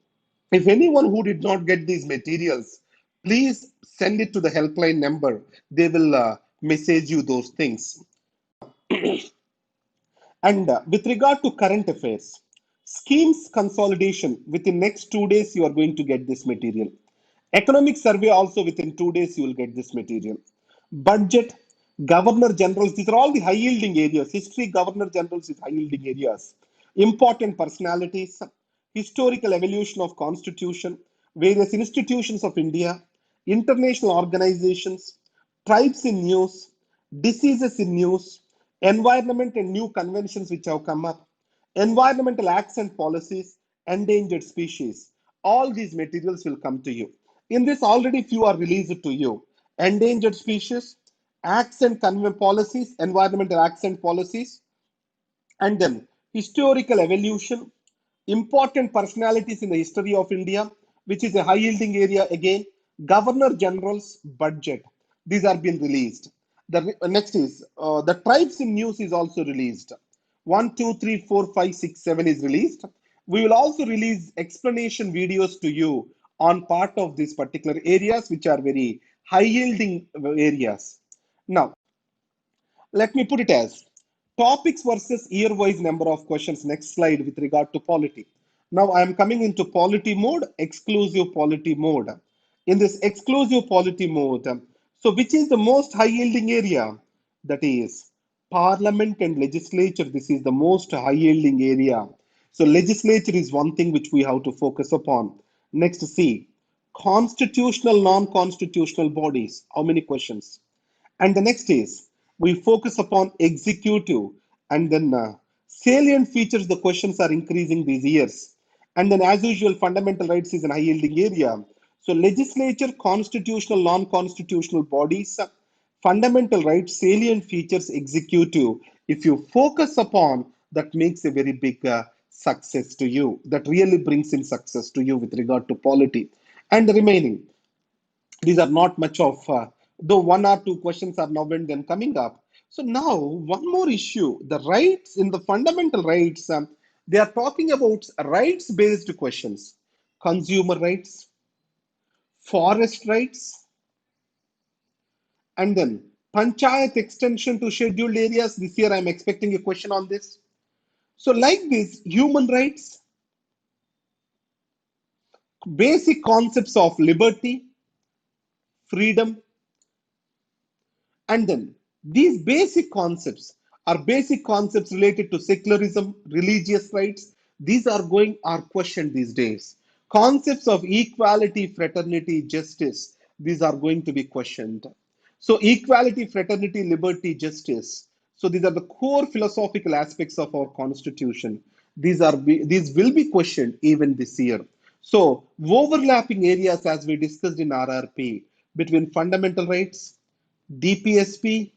if anyone who did not get these materials, please send it to the helpline number. They will message you those things. And with regard to current affairs, schemes consolidation, within next 2 days, you are going to get this material. Economic survey also within 2 days, you will get this material. Budget, governor generals, these are all the high yielding areas. History, governor generals is high yielding areas. Important personalities, historical evolution of constitution, various institutions of India, international organizations, tribes in news, diseases in news, environment and new conventions which have come up, environmental acts and policies, endangered species. All these materials will come to you. In this, already few are released to you. Endangered species, acts and policies, environmental acts and policies, and then historical evolution, important personalities in the history of India, which is a high yielding area again, governor general's budget. These are being released. The next is the tribes in news is also released. 1, 2, 3, 4, 5, 6, 7 is released. We will also release explanation videos to you on part of these particular areas, which are very high yielding areas. Now, Let me put it as topics versus year-wise number of questions. Next slide with regard to polity. Now I am coming into polity mode, exclusive polity mode. In this exclusive polity mode, so which is the most high yielding area? That is parliament and legislature. This is the most high yielding area. So legislature is one thing which we have to focus upon. Next, see constitutional, non-constitutional bodies. How many questions? And the next is we focus upon executive, and then salient features. The questions are increasing these years. And then, as usual, fundamental rights is an high yielding area. So, legislature, constitutional, non constitutional bodies, fundamental rights, salient features, executive. If you focus upon that, makes a very big success to you. That really brings in success to you with regard to polity. And the remaining, these are not much of though one or two questions are now and then coming up. So now one more issue, the rights in the fundamental rights, they are talking about rights based questions, consumer rights, forest rights, and then panchayat extension to scheduled areas. This year I'm expecting a question on this. So like this, human rights, basic concepts of liberty, freedom. And then these basic concepts related to secularism, religious rights. These are questioned these days. Concepts of equality, fraternity, justice. These are going to be questioned. So equality, fraternity, liberty, justice. So these are the core philosophical aspects of our constitution. These will be questioned even this year. So overlapping areas as we discussed in RRP between fundamental rights, DPSP,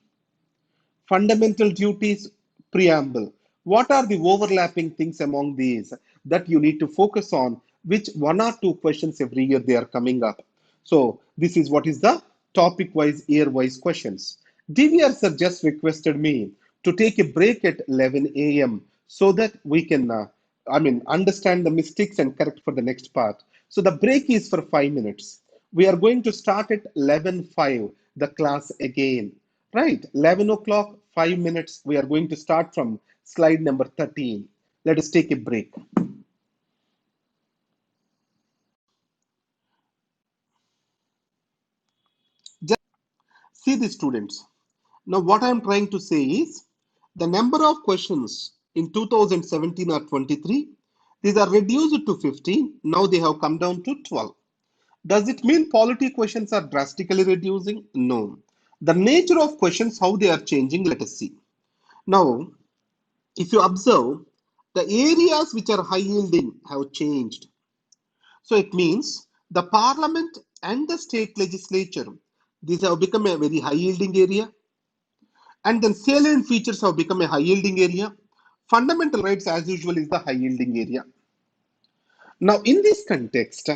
fundamental duties, preamble. What are the overlapping things among these that you need to focus on? Which one or two questions every year they are coming up. So this is what is the topic wise, year wise questions. DVR sir just requested me to take a break at 11 a.m. so that we can, understand the mistakes and correct for the next part. So the break is for 5 minutes. We are going to start at 11:05 the class again. Right, 11 o'clock, 5 minutes. We are going to start from slide number 13. Let us take a break. Just see the students. Now, what I am trying to say is the number of questions in 2017 are 23. These are reduced to 15. Now they have come down to 12. Does it mean polity questions are drastically reducing? No. The nature of questions, how they are changing, let us see. Now, if you observe, the areas which are high yielding have changed. So it means the parliament and the state legislature, these have become a very high yielding area. And then salient features have become a high yielding area. Fundamental rights, as usual, is the high yielding area. Now, in this context,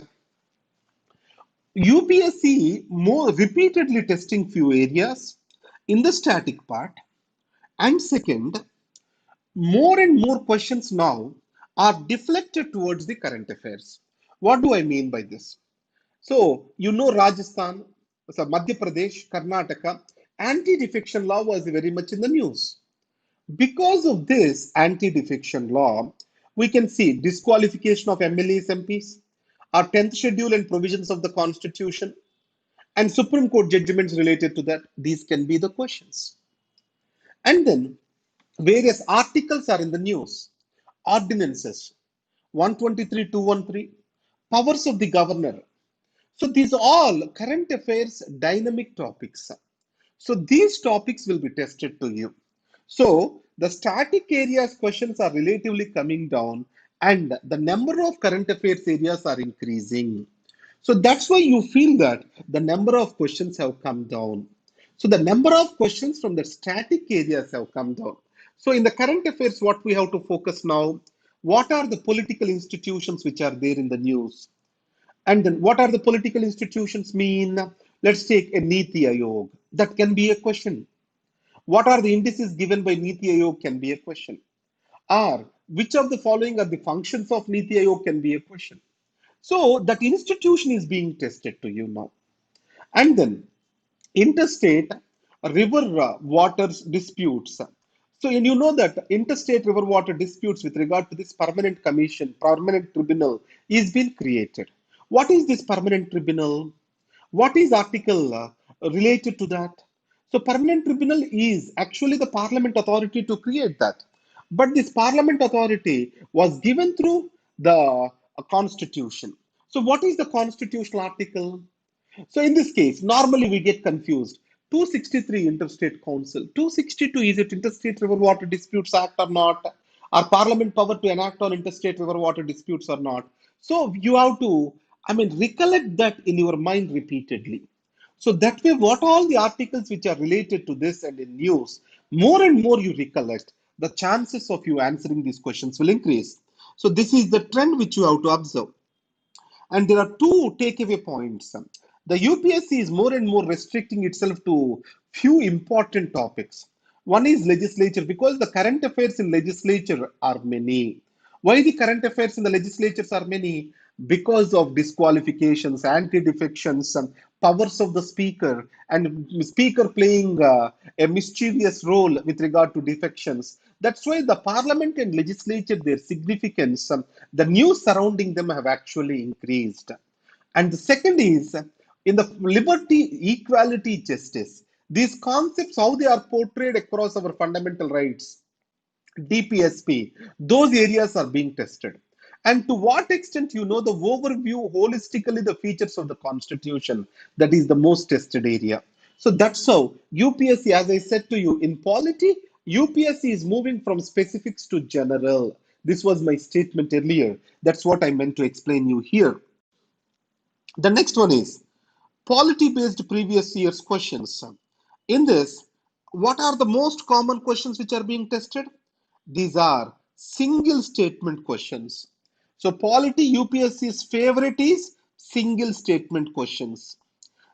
UPSC more repeatedly testing few areas in the static part. And second, more and more questions now are deflected towards the current affairs. What do I mean by this? So, Rajasthan, so Madhya Pradesh, Karnataka, anti-defection law was very much in the news. Because of this anti-defection law, we can see disqualification of MLAs, MPs, our 10th schedule and provisions of the constitution, and Supreme Court judgments related to that. These can be the questions. And then various articles are in the news. Ordinances, 123, 213, powers of the governor. So these are all current affairs dynamic topics. So these topics will be tested to you. So the static areas questions are relatively coming down and the number of current affairs areas are increasing. So that's why you feel that the number of questions have come down. So the number of questions from the static areas have come down. So in the current affairs, what we have to focus now, what are the political institutions which are there in the news? And then what are the political institutions mean? Let's take a Niti Aayog. That can be a question. What are the indices given by Niti Aayog can be a question. Or which of the following are the functions of Niti Aayog can be a question. So that institution is being tested to you now. And then interstate, river water disputes. So, and you know that interstate river water disputes with regard to this permanent commission, permanent tribunal is being created. What is this permanent tribunal? What is article related to that? So, permanent tribunal is actually the parliament authority to create that. But this parliament authority was given through the constitution. So, what is the constitutional article? So in this case, normally we get confused. 263 Interstate Council. 262, is it Interstate River Water Disputes Act or not? Are Parliament power to enact on interstate river water disputes or not? So you have to, recollect that in your mind repeatedly. So that way, what all the articles which are related to this and in news, more and more you recollect, the chances of you answering these questions will increase. So this is the trend which you have to observe. And there are two takeaway points. The UPSC is more and more restricting itself to few important topics. One is legislature, because the current affairs in legislature are many. Why the current affairs in the legislatures are many? Because of disqualifications, anti-defections, powers of the speaker, and speaker playing a mischievous role with regard to defections. That's why the parliament and legislature, their significance, the news surrounding them have actually increased. And the second is in the liberty, equality, justice. These concepts, how they are portrayed across our fundamental rights, DPSP, those areas are being tested. And to what extent, the overview holistically the features of the Constitution, that is the most tested area. So that's how UPSC, as I said to you, in polity, UPSC is moving from specifics to general. This was my statement earlier. That's what I meant to explain you here. The next one is polity based previous year's questions. In this, what are the most common questions which are being tested? These are single statement questions. So, polity UPSC's favorite is single statement questions.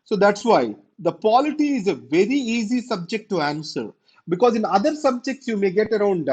So that's why the polity is a very easy subject to answer, because in other subjects you may get around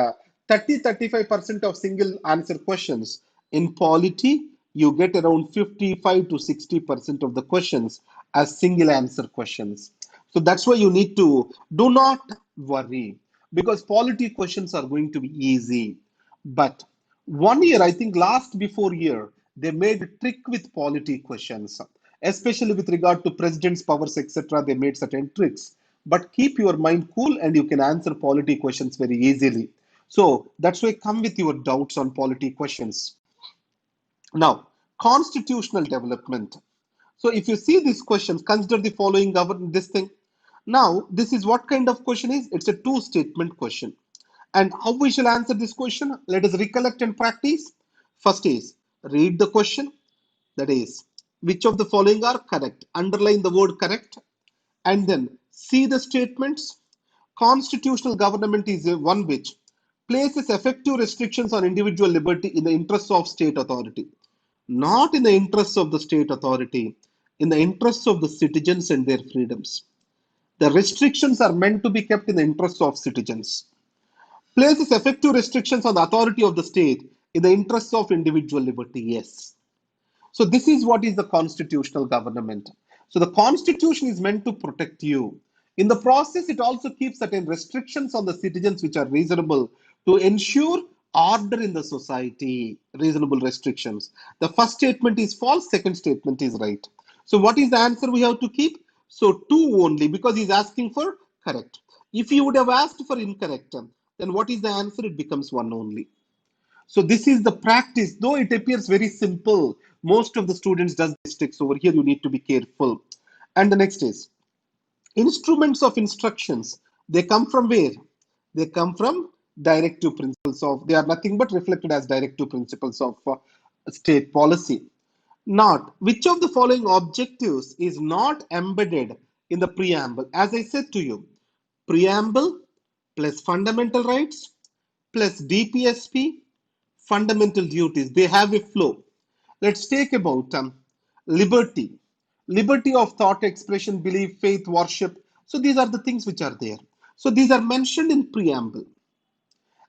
30-35% of single answer questions. In polity, you get around 55 to 60% of the questions as single answer questions. So that's why you need to do not worry, because polity questions are going to be easy. But one year, I think last before year, they made a trick with polity questions, especially with regard to president's powers, etc. They made certain tricks. But keep your mind cool and you can answer polity questions very easily. So that's why come with your doubts on polity questions. Now, constitutional development. So if you see these questions, consider the following govern this thing. Now, this is what kind of question is? It's a two statement question. And how we shall answer this question? Let us recollect and practice. First is read the question. That is, which of the following are correct? Underline the word correct. And then see the statements. Constitutional government is one which places effective restrictions on individual liberty in the interests of state authority. Not in the interests of the state authority, in the interests of the citizens and their freedoms. The restrictions are meant to be kept in the interests of citizens. Places effective restrictions on the authority of the state in the interests of individual liberty. Yes. So this is what is the constitutional government. So the constitution is meant to protect you. In the process, it also keeps certain restrictions on the citizens which are reasonable to ensure order in the society, reasonable restrictions. The first statement is false, second statement is right. So what is the answer we have to keep? So two only, because he's asking for correct. If he would have asked for incorrect, then what is the answer? It becomes one only. So this is the practice, though it appears very simple. Most of the students does mistakes over here. You need to be careful. And the next is instruments of instructions. They come from where? They come from directive principles of. They are nothing but reflected as directive principles of state policy. Not which of the following objectives is not embedded in the preamble? As I said to you, preamble plus fundamental rights plus DPSP fundamental duties. They have a flow. Let's take about liberty. Liberty of thought, expression, belief, faith, worship. So these are the things which are there. So these are mentioned in preamble.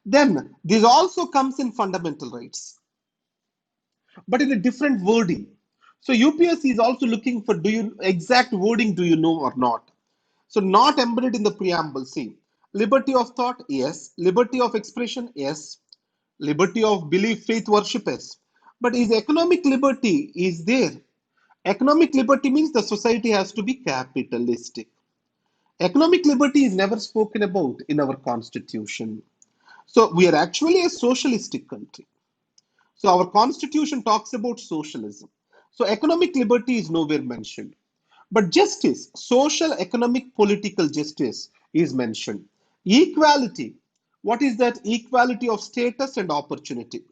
Then this also comes in fundamental rights, but in a different wording. So UPSC is also looking for do you exact wording, do you know or not? So not embedded in the preamble. See, liberty of thought, yes. Liberty of expression, yes. Liberty of belief, faith, worship, yes. But is economic liberty is there? Economic liberty means the society has to be capitalistic. Economic liberty is never spoken about in our constitution. So we are actually a socialistic country. So our constitution talks about socialism. So economic liberty is nowhere mentioned. But justice, social, economic, political justice is mentioned. Equality, what is that? Equality of status and opportunity.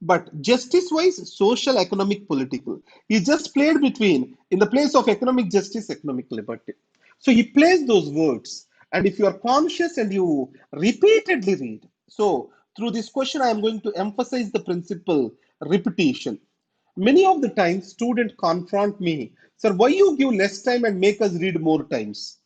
But justice wise, social, economic, political. He just played between, in the place of economic justice, economic liberty. So he plays those words. And if you are conscious and you repeatedly read, so through this question, I am going to emphasize the principle repetition. Many of the times, students confront me, sir, why you give less time and make us read more times?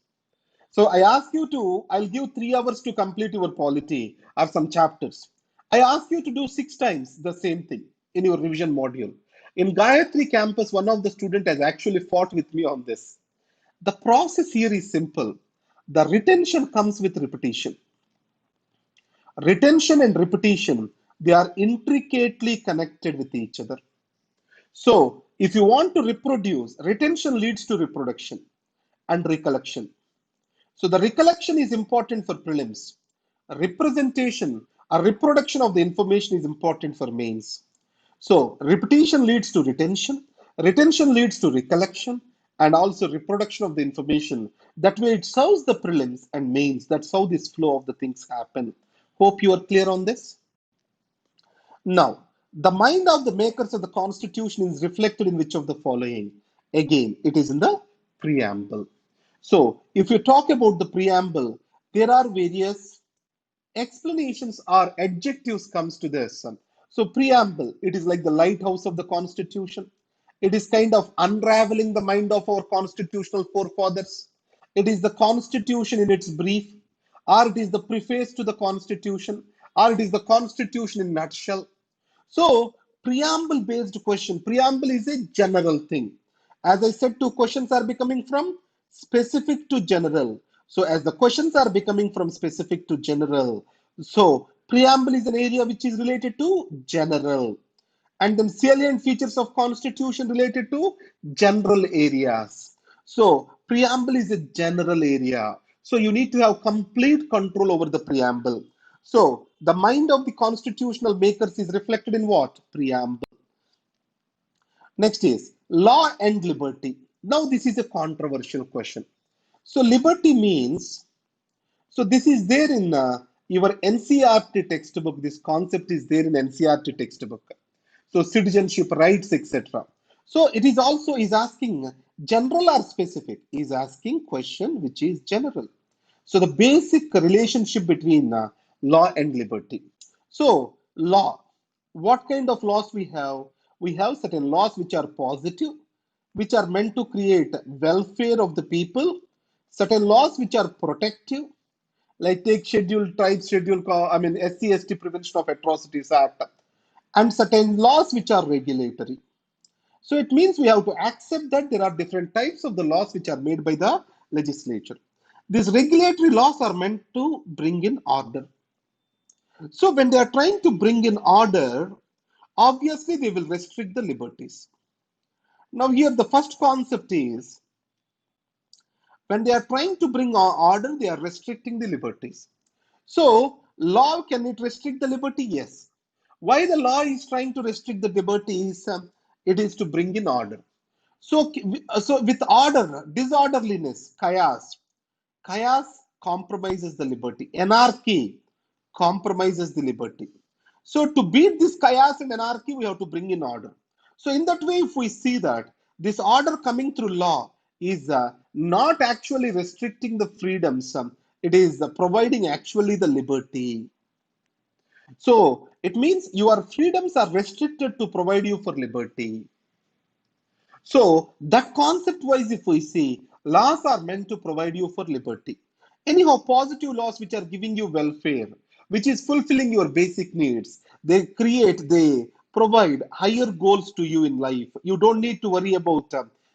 So I ask you to, I'll give 3 hours to complete your polity or some chapters. I ask you to do 6 times the same thing in your revision module. In Gayatri campus, one of the students has actually fought with me on this. The process here is simple. The retention comes with repetition. Retention and repetition, they are intricately connected with each other. So, if you want to reproduce, retention leads to reproduction and recollection. So, the recollection is important for prelims. Representation or reproduction of the information is important for mains. So, repetition leads to retention leads to recollection, and also reproduction of the information. That way, it serves the prelims and mains. That's how this flow of the things happen. Hope you are clear on this. Now, the mind of the makers of the Constitution is reflected in which of the following? Again, it is in the preamble. So, if you talk about the preamble, there are various explanations or adjectives comes to this. So, preamble, it is like the lighthouse of the Constitution. It is kind of unraveling the mind of our constitutional forefathers. It is the Constitution in its brief, or it is the preface to the Constitution, or it is the Constitution in nutshell. So, preamble based question. Preamble is a general thing. As I said, two questions are becoming from specific to general. So, as the questions are becoming from specific to general, so preamble is an area which is related to general. And then salient features of constitution related to general areas. So, preamble is a general area. So, you need to have complete control over the preamble. So, the mind of the constitutional makers is reflected in what? Preamble. Next is law and liberty. Now, this is a controversial question. So, liberty means, so this is there in your NCRT textbook. This concept is there in NCRT textbook. So, citizenship rights, etc. So, it is also is asking general or specific. Is asking question which is general. So, the basic relationship between law and liberty. So, law. What kind of laws we have? We have certain laws which are positive, which are meant to create welfare of the people. Certain laws which are protective, like take scheduled tribes, SC/ST Prevention of Atrocities Act, and certain laws which are regulatory. So it means we have to accept that there are different types of the laws which are made by the legislature. These regulatory laws are meant to bring in order. So when they are trying to bring in order, obviously they will restrict the liberties. Now here the first concept is when they are trying to bring order, they are restricting the liberties. So law, can it restrict the liberty? Yes. Why the law is trying to restrict the liberty is it is to bring in order. So with order, disorderliness, chaos compromises the liberty. Anarchy compromises the liberty. So to beat this chaos and anarchy, we have to bring in order. So in that way, if we see that this order coming through law is not actually restricting the freedoms, it is providing actually the liberty. So it means your freedoms are restricted to provide you for liberty. So that concept wise, if we see, laws are meant to provide you for liberty. Anyhow, positive laws which are giving you welfare, which is fulfilling your basic needs, they provide higher goals to you in life. You don't need to worry about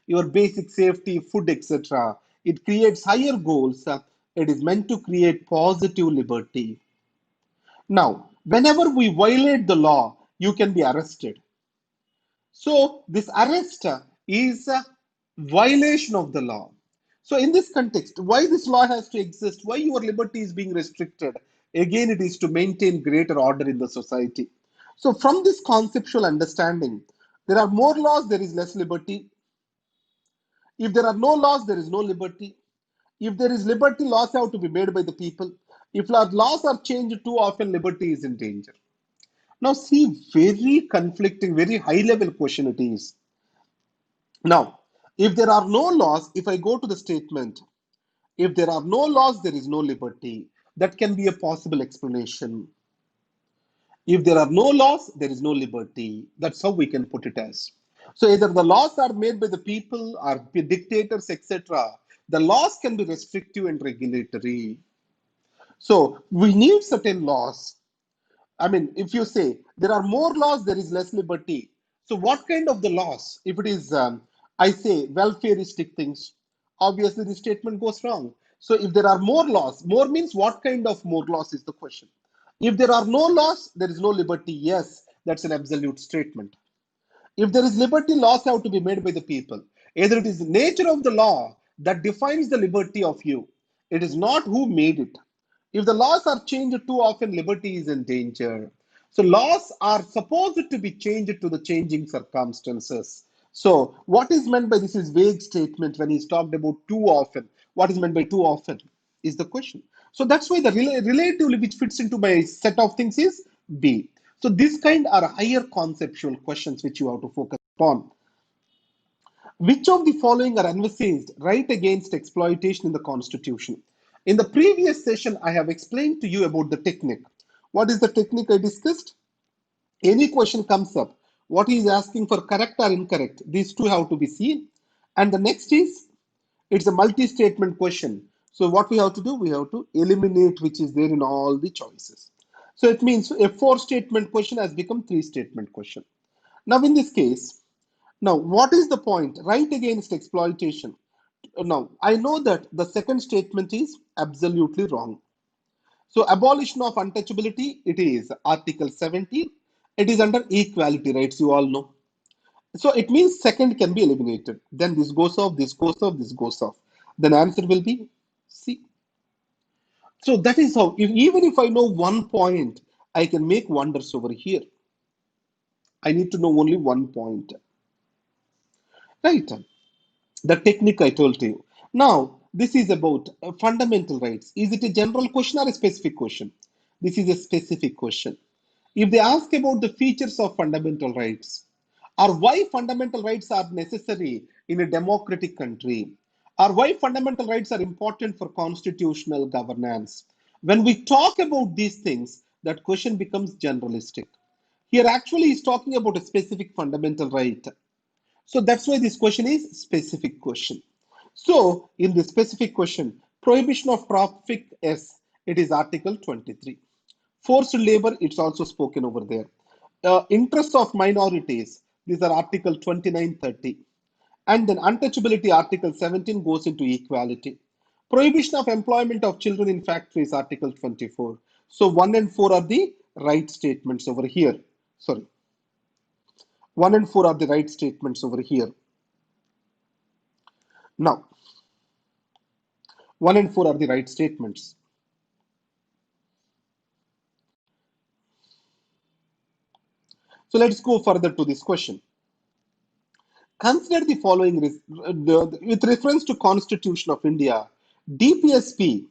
your basic safety, food, etc. It creates higher goals. It is meant to create positive liberty. Now, whenever we violate the law, you can be arrested. So this arrest is a violation of the law. So in this context, why this law has to exist, why your liberty is being restricted, again, it is to maintain greater order in the society. So from this conceptual understanding, there are more laws, there is less liberty. If there are no laws, there is no liberty. If there is liberty, laws have to be made by the people. If laws are changed too often, liberty is in danger. Now, see, very conflicting, very high level question it is. Now, if there are no laws, if I go to the statement, if there are no laws, there is no liberty. That can be a possible explanation. If there are no laws, there is no liberty. That's how we can put it as. So either the laws are made by the people or dictators, etc. The laws can be restrictive and regulatory. So we need certain laws. I mean, if you say there are more laws, there is less liberty. So, what kind of the laws? If it is, I say, welfareistic things, obviously the statement goes wrong. So, if there are more laws, more means what kind of more laws is the question. If there are no laws, there is no liberty. Yes, that's an absolute statement. If there is liberty, laws have to be made by the people. Either it is the nature of the law that defines the liberty of you, it is not who made it. If the laws are changed too often, liberty is in danger. So, laws are supposed to be changed to the changing circumstances. So, what is meant by this is vague statement when he's talked about too often. What is meant by too often is the question. So, that's why the relatively which fits into my set of things is B. So, this kind are higher conceptual questions which you have to focus upon. Which of the following are envisaged right against exploitation in the Constitution? In the previous session, I have explained to you about the technique. What is the technique I discussed? Any question comes up, what he is asking for correct or incorrect, these two have to be seen. And the next is, it's a multi-statement question. So what we have to do, we have to eliminate which is there in all the choices. So it means a four-statement question has become three-statement question. Now in this case, now what is the point? Right against exploitation. Now I know that the second statement is absolutely wrong. So abolition of untouchability, it is Article 17. It is under equality rights, you all know. So it means second can be eliminated. Then this goes off, this goes off, this goes off. Then answer will be C. So that is how, even if I know one point, I can make wonders over here. I need to know only one point. Right? The technique I told you. Now, this is about fundamental rights. Is it a general question or a specific question? This is a specific question. If they ask about the features of fundamental rights, or why fundamental rights are necessary in a democratic country, or why fundamental rights are important for constitutional governance, when we talk about these things, that question becomes generalistic. Here, actually, is talking about a specific fundamental right. So that's why this question is specific question. So in the specific question, prohibition of traffic S, it is Article 23. Forced labor, it's also spoken over there. Interest of minorities, these are Article 29, 30. And then untouchability, Article 17 goes into equality. Prohibition of employment of children in factories, Article 24. So 1 and 4 are the right statements over here. Sorry. 1 and 4 are the right statements over here. Now, 1 and 4 are the right statements. So let's go further to this question. Consider the following with reference to Constitution of India, DPSP,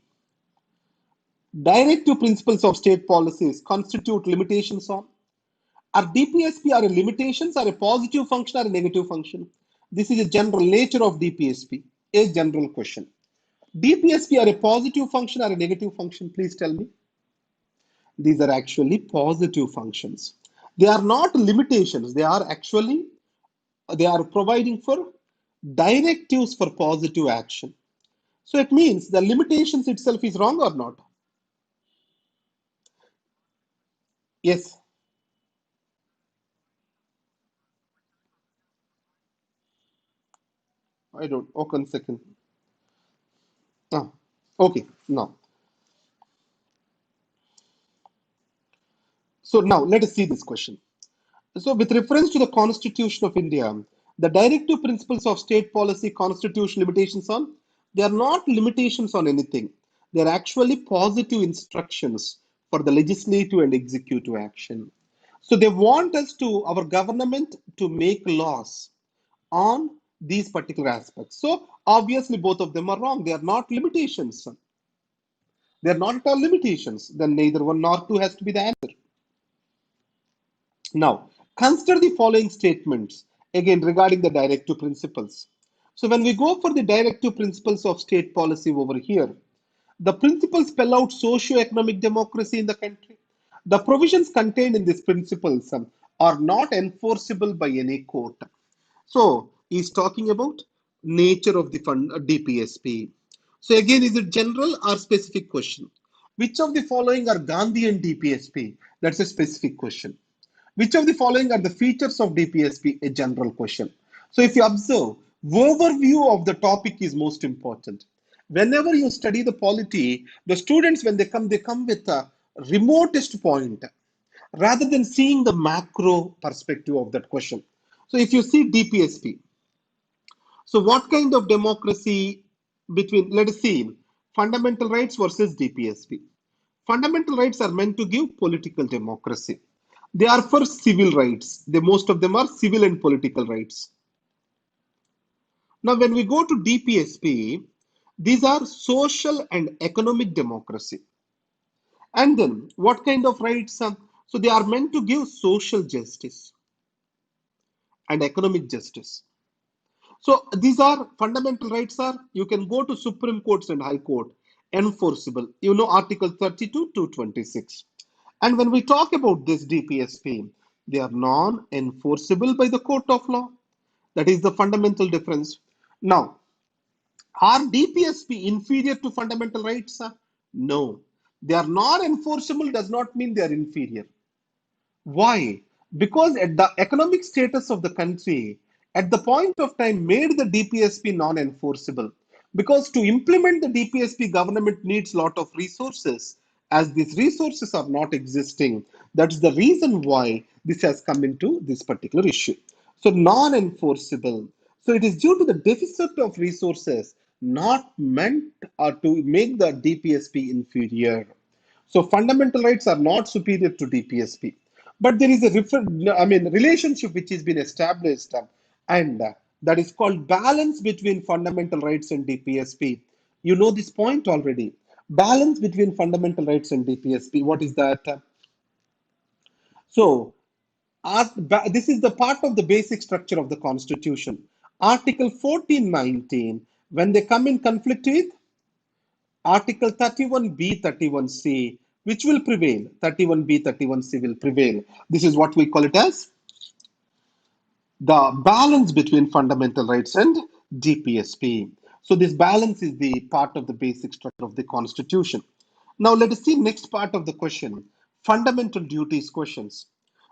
Directive Principles of State Policies, constitute limitations on. Are DPSP are a limitations or a positive function or a negative function? This is a general nature of DPSP, a general question. DPSP are a positive function or a negative function? Please tell me. These are actually positive functions. They are not limitations. They are providing for directives for positive action. So it means the limitations itself is wrong or not? Yes, I don't. Okay, one second. Okay, now. So now let us see this question. So with reference to the Constitution of India, the directive principles of state policy constitution limitations on, they are not limitations on anything. They are actually positive instructions for the legislative and executive action. So they want us to, our government, to make laws on these particular aspects. So obviously both of them are wrong. They are not limitations. They are not at all limitations. Then neither one nor two has to be the answer. Now, consider the following statements again regarding the directive principles. So, when we go for the directive principles of state policy over here, the principles spell out socio-economic democracy in the country. The provisions contained in these principles are not enforceable by any court. So, he's talking about nature of the fund DPSP. So, again, is it general or specific question? Which of the following are Gandhian DPSP? That's a specific question. Which of the following are the features of DPSP? A general question. So if you observe, overview of the topic is most important. Whenever you study the polity, the students, when they come with a remotest point rather than seeing the macro perspective of that question. So if you see DPSP, so what kind of democracy between, let us see, fundamental rights versus DPSP. Fundamental rights are meant to give political democracy. They are for civil rights. Most of them are civil and political rights. Now, when we go to DPSP, these are social and economic democracy. And then, what kind of rights? So, they are meant to give social justice and economic justice. So, these are fundamental rights. Are you can go to Supreme Courts and High Court, enforceable. You know, Article 32 to 26. And when we talk about this DPSP, they are non-enforceable by the court of law. That is the fundamental difference. Now, are DPSP inferior to fundamental rights? No. They are non-enforceable does not mean they are inferior. Why? Because at the economic status of the country, at the point of time, made the DPSP non-enforceable. Because to implement the DPSP, government needs a lot of resources. As these resources are not existing, that's the reason why this has come into this particular issue. So non-enforceable. So it is due to the deficit of resources, not meant to make the DPSP inferior. So fundamental rights are not superior to DPSP, but there is a relationship which has been established, and that is called balance between fundamental rights and DPSP. You know this point already. Balance between fundamental rights and DPSP. What is that? So this is the part of the basic structure of the Constitution. Article 1419, when they come in conflict with Article 31B, 31C, which will prevail? 31B, 31C will prevail. This is what we call it as the balance between fundamental rights and DPSP. So this balance is the part of the basic structure of the Constitution. Now let us see next part of the question, fundamental duties questions.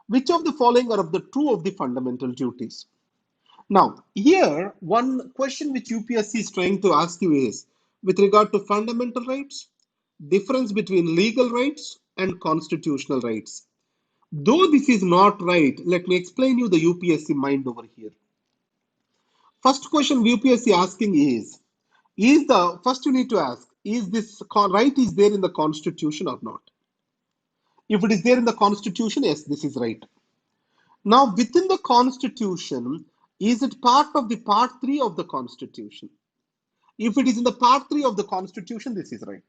Which of the following are of the true of the fundamental duties? Now, here, one question which UPSC is trying to ask you is with regard to fundamental rights, difference between legal rights and constitutional rights. Though this is not right, let me explain you the UPSC mind over here. First question UPSC asking is the first you need to ask, is this right is there in the Constitution or not? If it is there in the Constitution, yes, this is right. Now, within the Constitution, is it part of the part 3 of the Constitution? If it is in the part 3 of the Constitution, this is right.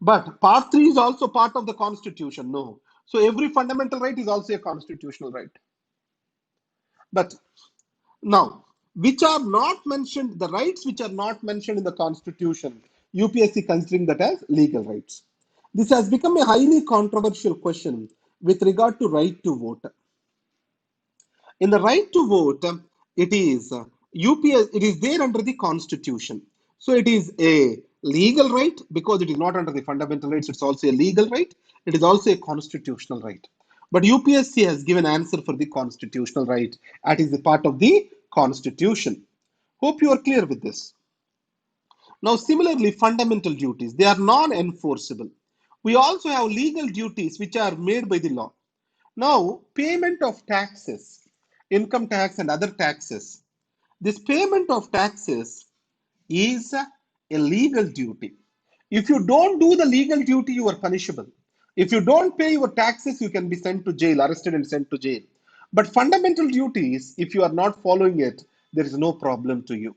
But part 3 is also part of the Constitution. No. So every fundamental right is also a constitutional right. But now, which are not mentioned, the rights which are not mentioned in the Constitution, UPSC considering that as legal rights. This has become a highly controversial question with regard to right to vote. In the right to vote, it is UPS, it is there under the Constitution. So it is a legal right because it is not under the fundamental rights, it's also a legal right. It is also a constitutional right. But UPSC has given answer for the constitutional right. That is the part of the Constitution. Hope you are clear with this. Now, similarly, fundamental duties, they are non-enforceable. We also have legal duties which are made by the law. Now, payment of taxes, income tax and other taxes. This payment of taxes is a legal duty. If you don't do the legal duty, you are punishable. If you don't pay your taxes, you can be sent to jail, arrested and sent to jail. But fundamental duties, if you are not following it, there is no problem to you.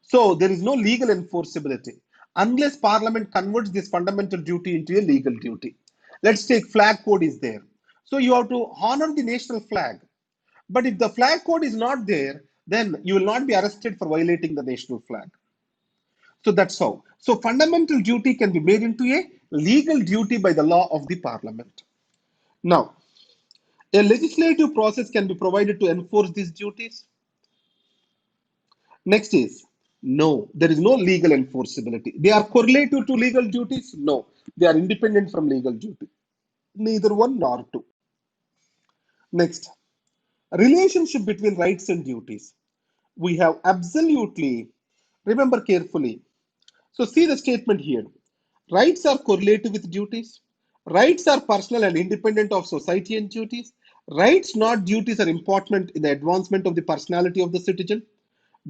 So there is no legal enforceability unless Parliament converts this fundamental duty into a legal duty. Let's take flag code is there. So you have to honor the national flag. But if the flag code is not there, then you will not be arrested for violating the national flag. So that's how. So fundamental duty can be made into a legal duty by the law of the Parliament. Now, a legislative process can be provided to enforce these duties. Next is no, there is no legal enforceability. They are correlative to legal duties? No, they are independent from legal duty. Neither one nor two. Next, relationship between rights and duties. We have absolutely, remember carefully. So, see the statement here. Rights are correlative with duties. Rights are personal and independent of society and duties. Rights, not duties, are important in the advancement of the personality of the citizen.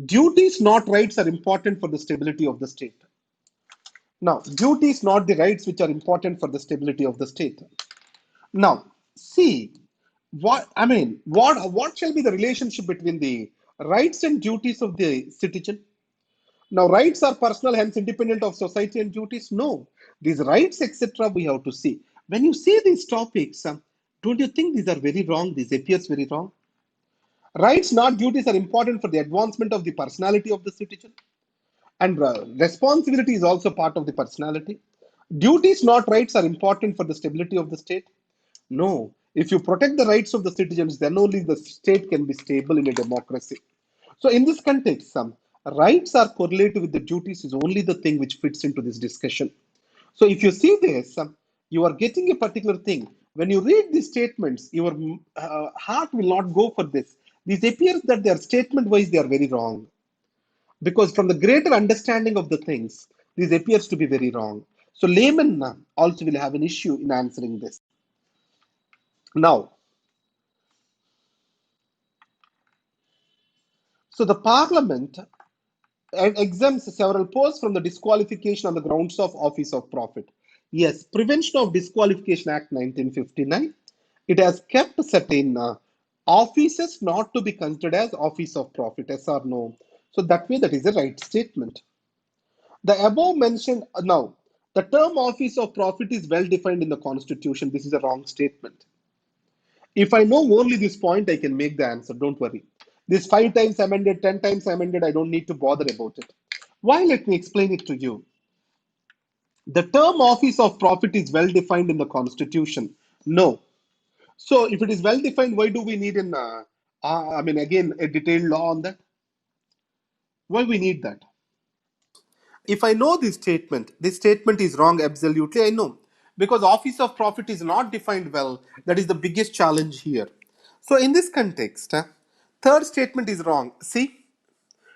Duties, not rights, are important for the stability of the state. Now, duties, not the rights, which are important for the stability of the state. Now, see what shall be the relationship between the rights and duties of the citizen? Now, rights are personal, hence independent of society and duties. No, these rights, etc., we have to see. When you see these topics, don't you think these are very wrong? These appears very wrong. Rights, not duties, are important for the advancement of the personality of the citizen. And responsibility is also part of the personality. Duties, not rights, are important for the stability of the state. No, if you protect the rights of the citizens, then only the state can be stable in a democracy. So, in this context, some rights are correlated with the duties is only the thing which fits into this discussion. So, if you see this, you are getting a particular thing. When you read these statements, your heart will not go for this. This appears that they are statement wise, they are very wrong. Because from the greater understanding of the things, this appears to be very wrong. So, laymen also will have an issue in answering this. Now, so the Parliament exempts several posts from the disqualification on the grounds of office of profit. Yes, Prevention of Disqualification Act 1959. It has kept certain offices not to be considered as office of profit, yes or no. So that way, that is a right statement. The above mentioned now, the term office of profit is well defined in the Constitution. This is a wrong statement. If I know only this point, I can make the answer. Don't worry. This 5 times amended, 10 times amended, I don't need to bother about it. Why? Let me explain it to you. The term office of profit is well defined in the Constitution. No. So, if it is well defined, why do we need again, a detailed law on that? Why we need that? If I know this statement is wrong, absolutely, I know. Because office of profit is not defined well, that is the biggest challenge here. So, in this context, third statement is wrong. See,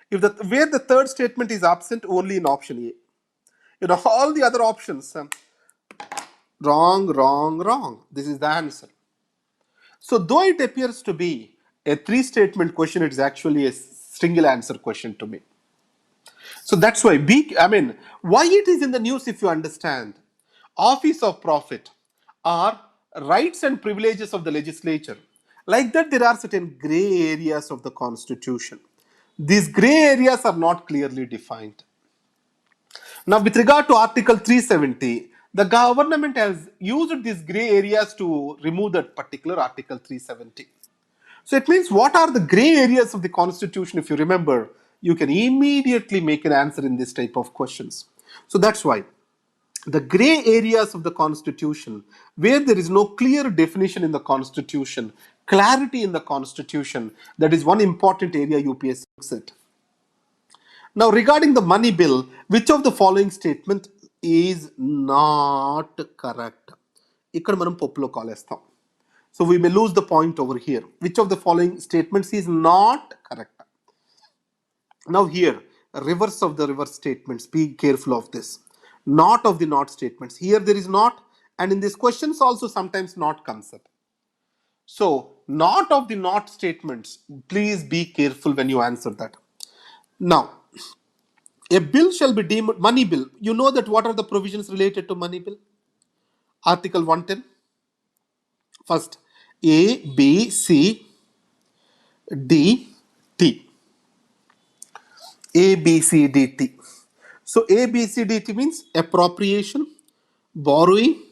if the where the third statement is absent, only in option A. All the other options, wrong, wrong, wrong. This is the answer. So, though it appears to be a three statement question, it is actually a single answer question to me. So that's why why it is in the news if you understand. Office of profit are rights and privileges of the legislature. Like that, there are certain gray areas of the constitution. These gray areas are not clearly defined. Now, with regard to Article 370, the government has used these gray areas to remove that particular Article 370. So it means what are the gray areas of the constitution? If you remember, you can immediately make an answer in this type of questions. So that's why the gray areas of the constitution, where there is no clear definition in the constitution, clarity in the constitution, that is one important area UPSC looks at. Now, regarding the money bill, which of the following statement is not correct? ఇక్కడ మనం పప్పులో కాలేస్తాం. So we may lose the point over here. Which of the following statements is not correct? Now here, reverse of the reverse statements. Be careful of this. Not of the not statements. Here there is not, and in these questions also sometimes not comes up. So, not of the not statements. Please be careful when you answer that. Now, a bill shall be deemed money bill. You know that what are the provisions related to money bill? Article 110. First, A, B, C, D, T. A, B, C, D, T. So A, B, C, D, T means appropriation, borrowing,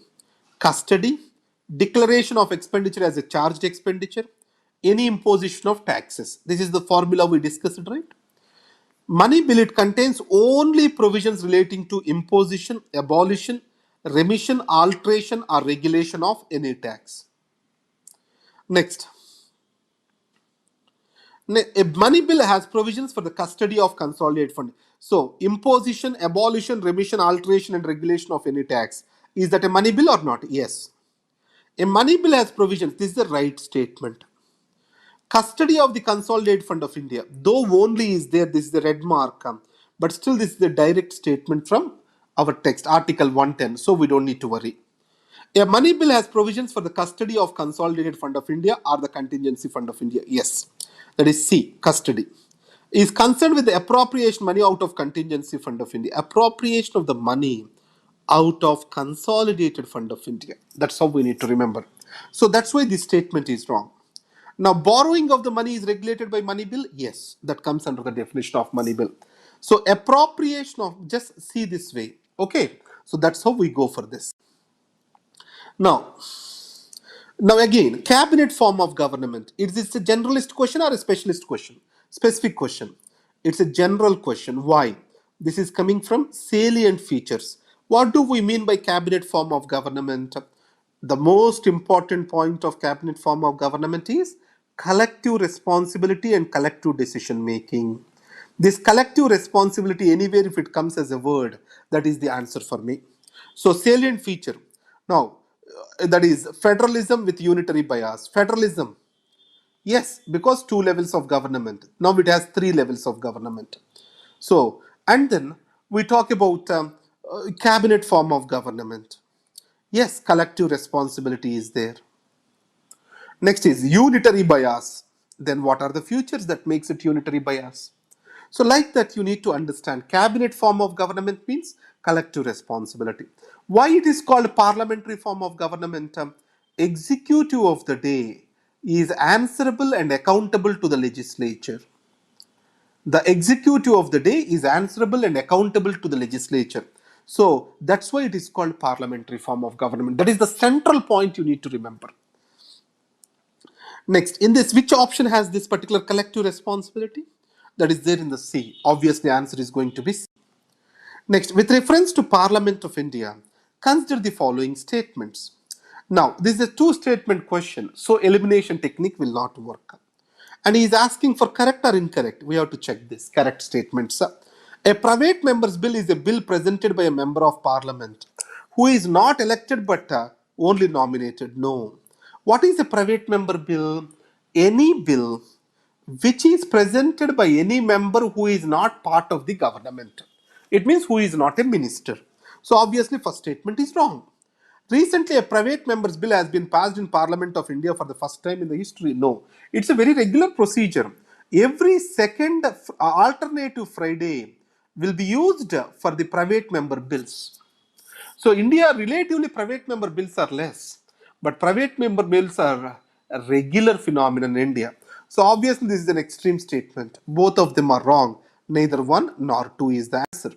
custody, declaration of expenditure as a charged expenditure, any imposition of taxes. This is the formula we discussed, right? Money bill, it contains only provisions relating to imposition, abolition, remission, alteration, or regulation of any tax. Next, a money bill has provisions for the custody of consolidated fund. So, imposition, abolition, remission, alteration, and regulation of any tax. Is that a money bill or not? Yes. A money bill has provisions. This is the right statement. Custody of the consolidated fund of India. Though only is there, this is the red mark. But still, this is the direct statement from our text, Article 110. So, we don't need to worry. A money bill has provisions for the custody of consolidated fund of India or the contingency fund of India. Yes, that is C, custody. Is concerned with the appropriation money out of contingency fund of India. Appropriation of the money out of consolidated fund of India. That's how we need to remember. So that's why this statement is wrong. Now, borrowing of the money is regulated by money bill. Yes, that comes under the definition of money bill. So appropriation of, just see this way. Okay, so that's how we go for this. Now, Now again, cabinet form of government. Is this a generalist question or a specialist question? Specific question. It's a general question. Why? This is coming from salient features. What do we mean by cabinet form of government? The most important point of cabinet form of government is collective responsibility and collective decision making. This collective responsibility, anywhere if it comes as a word, that is the answer for me. So salient feature. Now, that is federalism with unitary bias. Federalism, yes, because two levels of government. Now it has three levels of government. So, and then we talk about cabinet form of government. Yes, collective responsibility is there. Next is unitary bias. Then what are the features that makes it unitary bias? So like that, you need to understand cabinet form of government means collective responsibility. Why it is called parliamentary form of government? Executive of the day is answerable and accountable to the legislature. The executive of the day is answerable and accountable to the legislature. So that's why it is called parliamentary form of government. That is the central point you need to remember. Next, in this, which option has this particular collective responsibility? That is there in the C. Obviously, answer is going to be C. Next, with reference to Parliament of India, consider the following statements. Now, this is a two-statement question, so elimination technique will not work. And he is asking for correct or incorrect. We have to check this. Correct statements. A private member's bill is a bill presented by a member of parliament who is not elected but only nominated. No. What is a private member bill? Any bill which is presented by any member who is not part of the government. It means who is not a minister. So obviously first statement is wrong. Recently, a private member's bill has been passed in Parliament of India for the first time in the history. No, it's a very regular procedure. Every second alternative Friday will be used for the private member bills. So, India relatively private member bills are less, but private member bills are a regular phenomenon in India. So, obviously, this is an extreme statement. Both of them are wrong. Neither one nor two is the answer.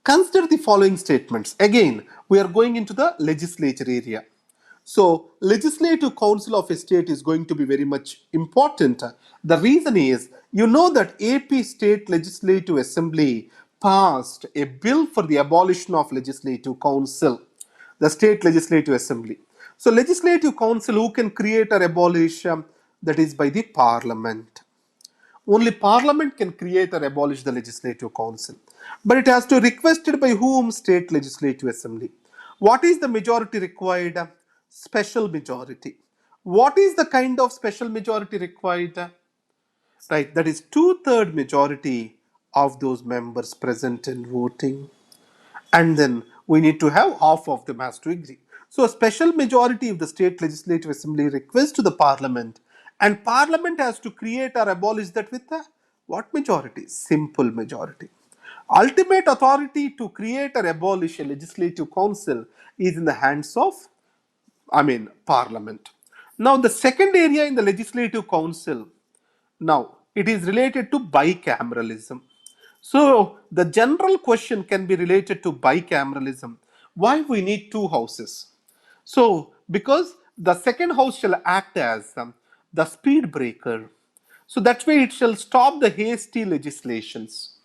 Consider the following statements. Again, we are going into the legislature area. So, Legislative Council of a state is going to be very much important. The reason is, you know that AP State Legislative Assembly passed a bill for the abolition of Legislative Council, the State Legislative Assembly. So, Legislative Council, who can create or abolish? That is by the Parliament. Only Parliament can create or abolish the Legislative Council. But it has to be requested by whom? State Legislative Assembly. What is the majority required? Special majority. What is the kind of special majority required? Right, that is two-third majority of those members present and voting, and then we need to have half of them has to agree. So a special majority of the state legislative assembly requests to the parliament, and parliament has to create or abolish that with a what majority? Simple majority. Ultimate authority to create or abolish a legislative council is in the hands of, Parliament. Now, the second area in the Legislative Council, now it is related to bicameralism. So, the general question can be related to bicameralism. Why we need two houses? So, because the second house shall act as the speed breaker. So that's why it shall stop the hasty legislations.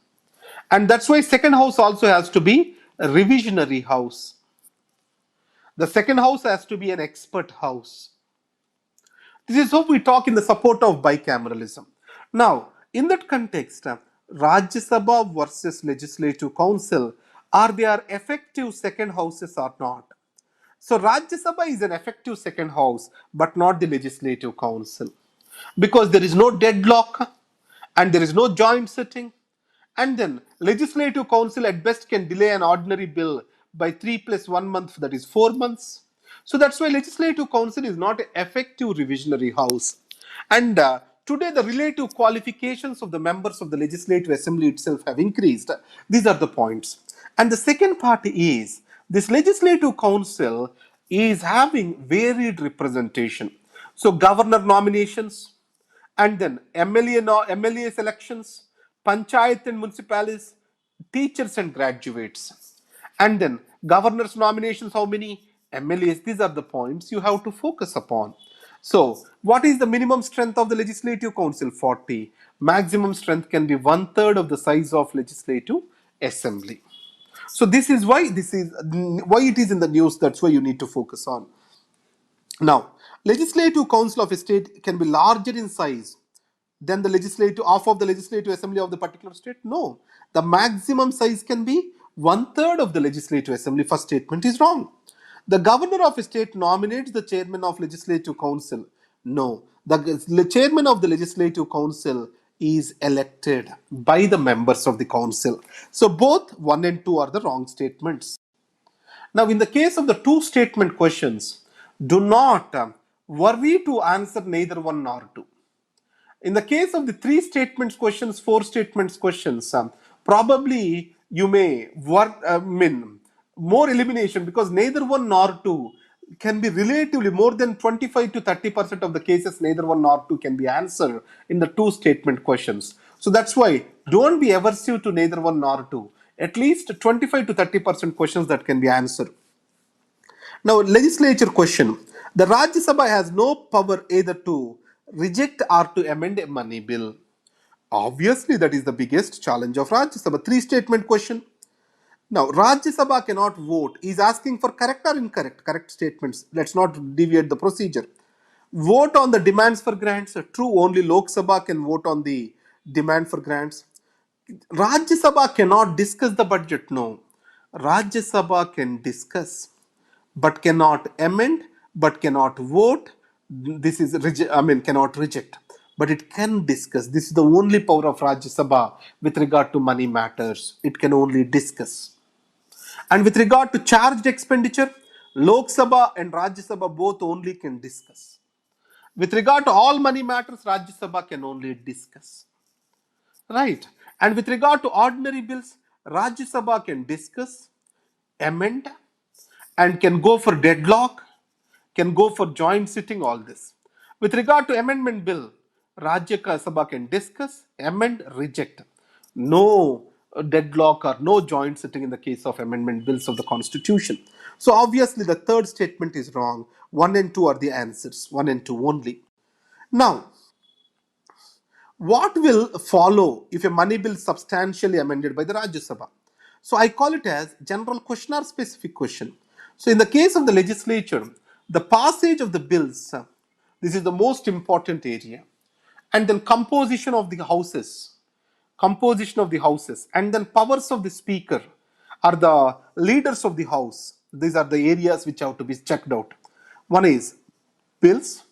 And that's why second house also has to be a revisionary house. The second house has to be an expert house. This is how we talk in the support of bicameralism. Now, in that context, Rajya Sabha versus Legislative Council, are they are effective second houses or not? So Rajya Sabha is an effective second house, but not the Legislative Council, because there is no deadlock and there is no joint sitting. And then Legislative Council at best can delay an ordinary bill by 3 plus 1 month, that is 4 months. So that's why Legislative Council is not an effective revisionary house. And today the relative qualifications of the members of the Legislative Assembly itself have increased. These are the points. And the second part is this Legislative Council is having varied representation. So governor nominations, and then MLA selections, panchayat and municipalities, teachers and graduates, and then governors nominations. How many MLAs? These are the points you have to focus upon. So, what is the minimum strength of the Legislative Council? 40. Maximum strength can be 1/3 of the size of Legislative Assembly. So this is why it is in the news. That's why you need to focus on. Now, Legislative Council of a state can be larger in size than the legislative half of the legislative assembly of the particular state. No, the maximum size can be 1/3 of the legislative assembly. First statement is wrong. The governor of a state nominates the chairman of legislative council. No, the chairman of the legislative council is elected by the members of the council. So both 1 and 2 are the wrong statements. Now, in the case of the two statement questions, do not worry to answer neither one nor two. In the case of the three statements questions, four statements questions, probably you may work, more elimination, because neither one nor two can be relatively more than 25 to 30% of the cases, neither one nor two can be answered in the two statement questions. So that's why don't be aversive to neither one nor two. At least 25 to 30% questions that can be answered. Now, legislature question. The Rajya Sabha has no power either to reject or to amend a money bill. Obviously, that is the biggest challenge of Rajya Sabha. Three statement question. Now, Rajya Sabha cannot vote. He is asking for correct or incorrect. Correct statements. Let's not deviate the procedure. Vote on the demands for grants. True, only Lok Sabha can vote on the demand for grants. Rajya Sabha cannot discuss the budget. No. Rajya Sabha can discuss, but cannot amend, but cannot vote. This is cannot reject, but it can discuss. This is the only power of Rajya Sabha with regard to money matters. It can only discuss. And with regard to charged expenditure, Lok Sabha and Rajya Sabha both only can discuss. With regard to all money matters, Rajya Sabha can only discuss. Right. And with regard to ordinary bills, Rajya Sabha can discuss, amend, and can go for deadlock, can go for joint sitting, all this. With regard to amendment bill, Rajya Sabha can discuss, amend, reject. No deadlock or no joint sitting in the case of amendment bills of the constitution. So obviously the third statement is wrong. 1 and 2 are the answers. 1 and 2 only. Now, what will follow if a money bill is substantially amended by the Rajya Sabha? So I call it as general question or specific question. So in the case of the legislature, the passage of the bills, this is the most important area. And then composition of the houses, and then powers of the speaker are the leaders of the house. These are the areas which have to be checked out. One is bills,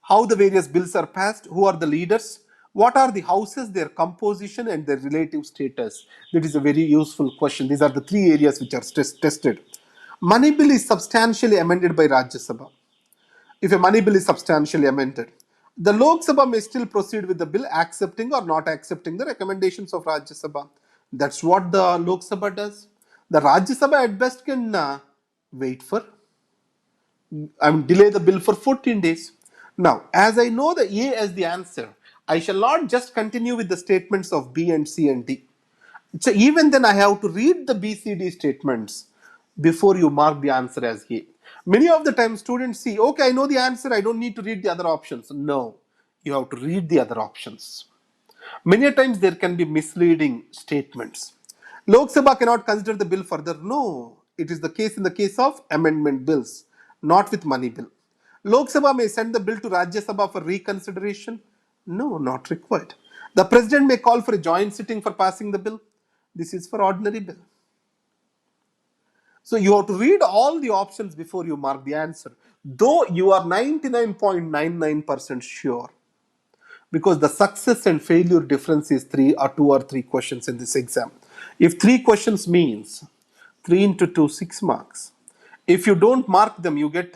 how the various bills are passed, who are the leaders, What are the houses, their composition, and their relative status? That is a very useful question. These are the three areas which are tested. Money bill is substantially amended by Rajya Sabha. If a money bill is substantially amended, the Lok Sabha may still proceed with the bill, accepting or not accepting the recommendations of Rajya Sabha. That's what the Lok Sabha does. The Rajya Sabha at best can wait for, delay the bill for 14 days. Now, as I know the A as the answer, I shall not just continue with the statements of B and C and D. So even then I have to read the B, C, D statements before you mark the answer as A. Many of the time students see, okay, I know the answer, I don't need to read the other options. No, you have to read the other options. Many times there can be misleading statements. Lok Sabha cannot consider the bill further. No, it is the case in the case of amendment bills, not with money bill. Lok Sabha may send the bill to Rajya Sabha for reconsideration. No, not required. The president may call for a joint sitting for passing the bill. This is for ordinary bill. So you have to read all the options before you mark the answer. Though you are 99.99% sure, because the success and failure difference is 2 or 3 questions in this exam. If 3 questions means 3 into 2, 6 marks. If you don't mark them, you get,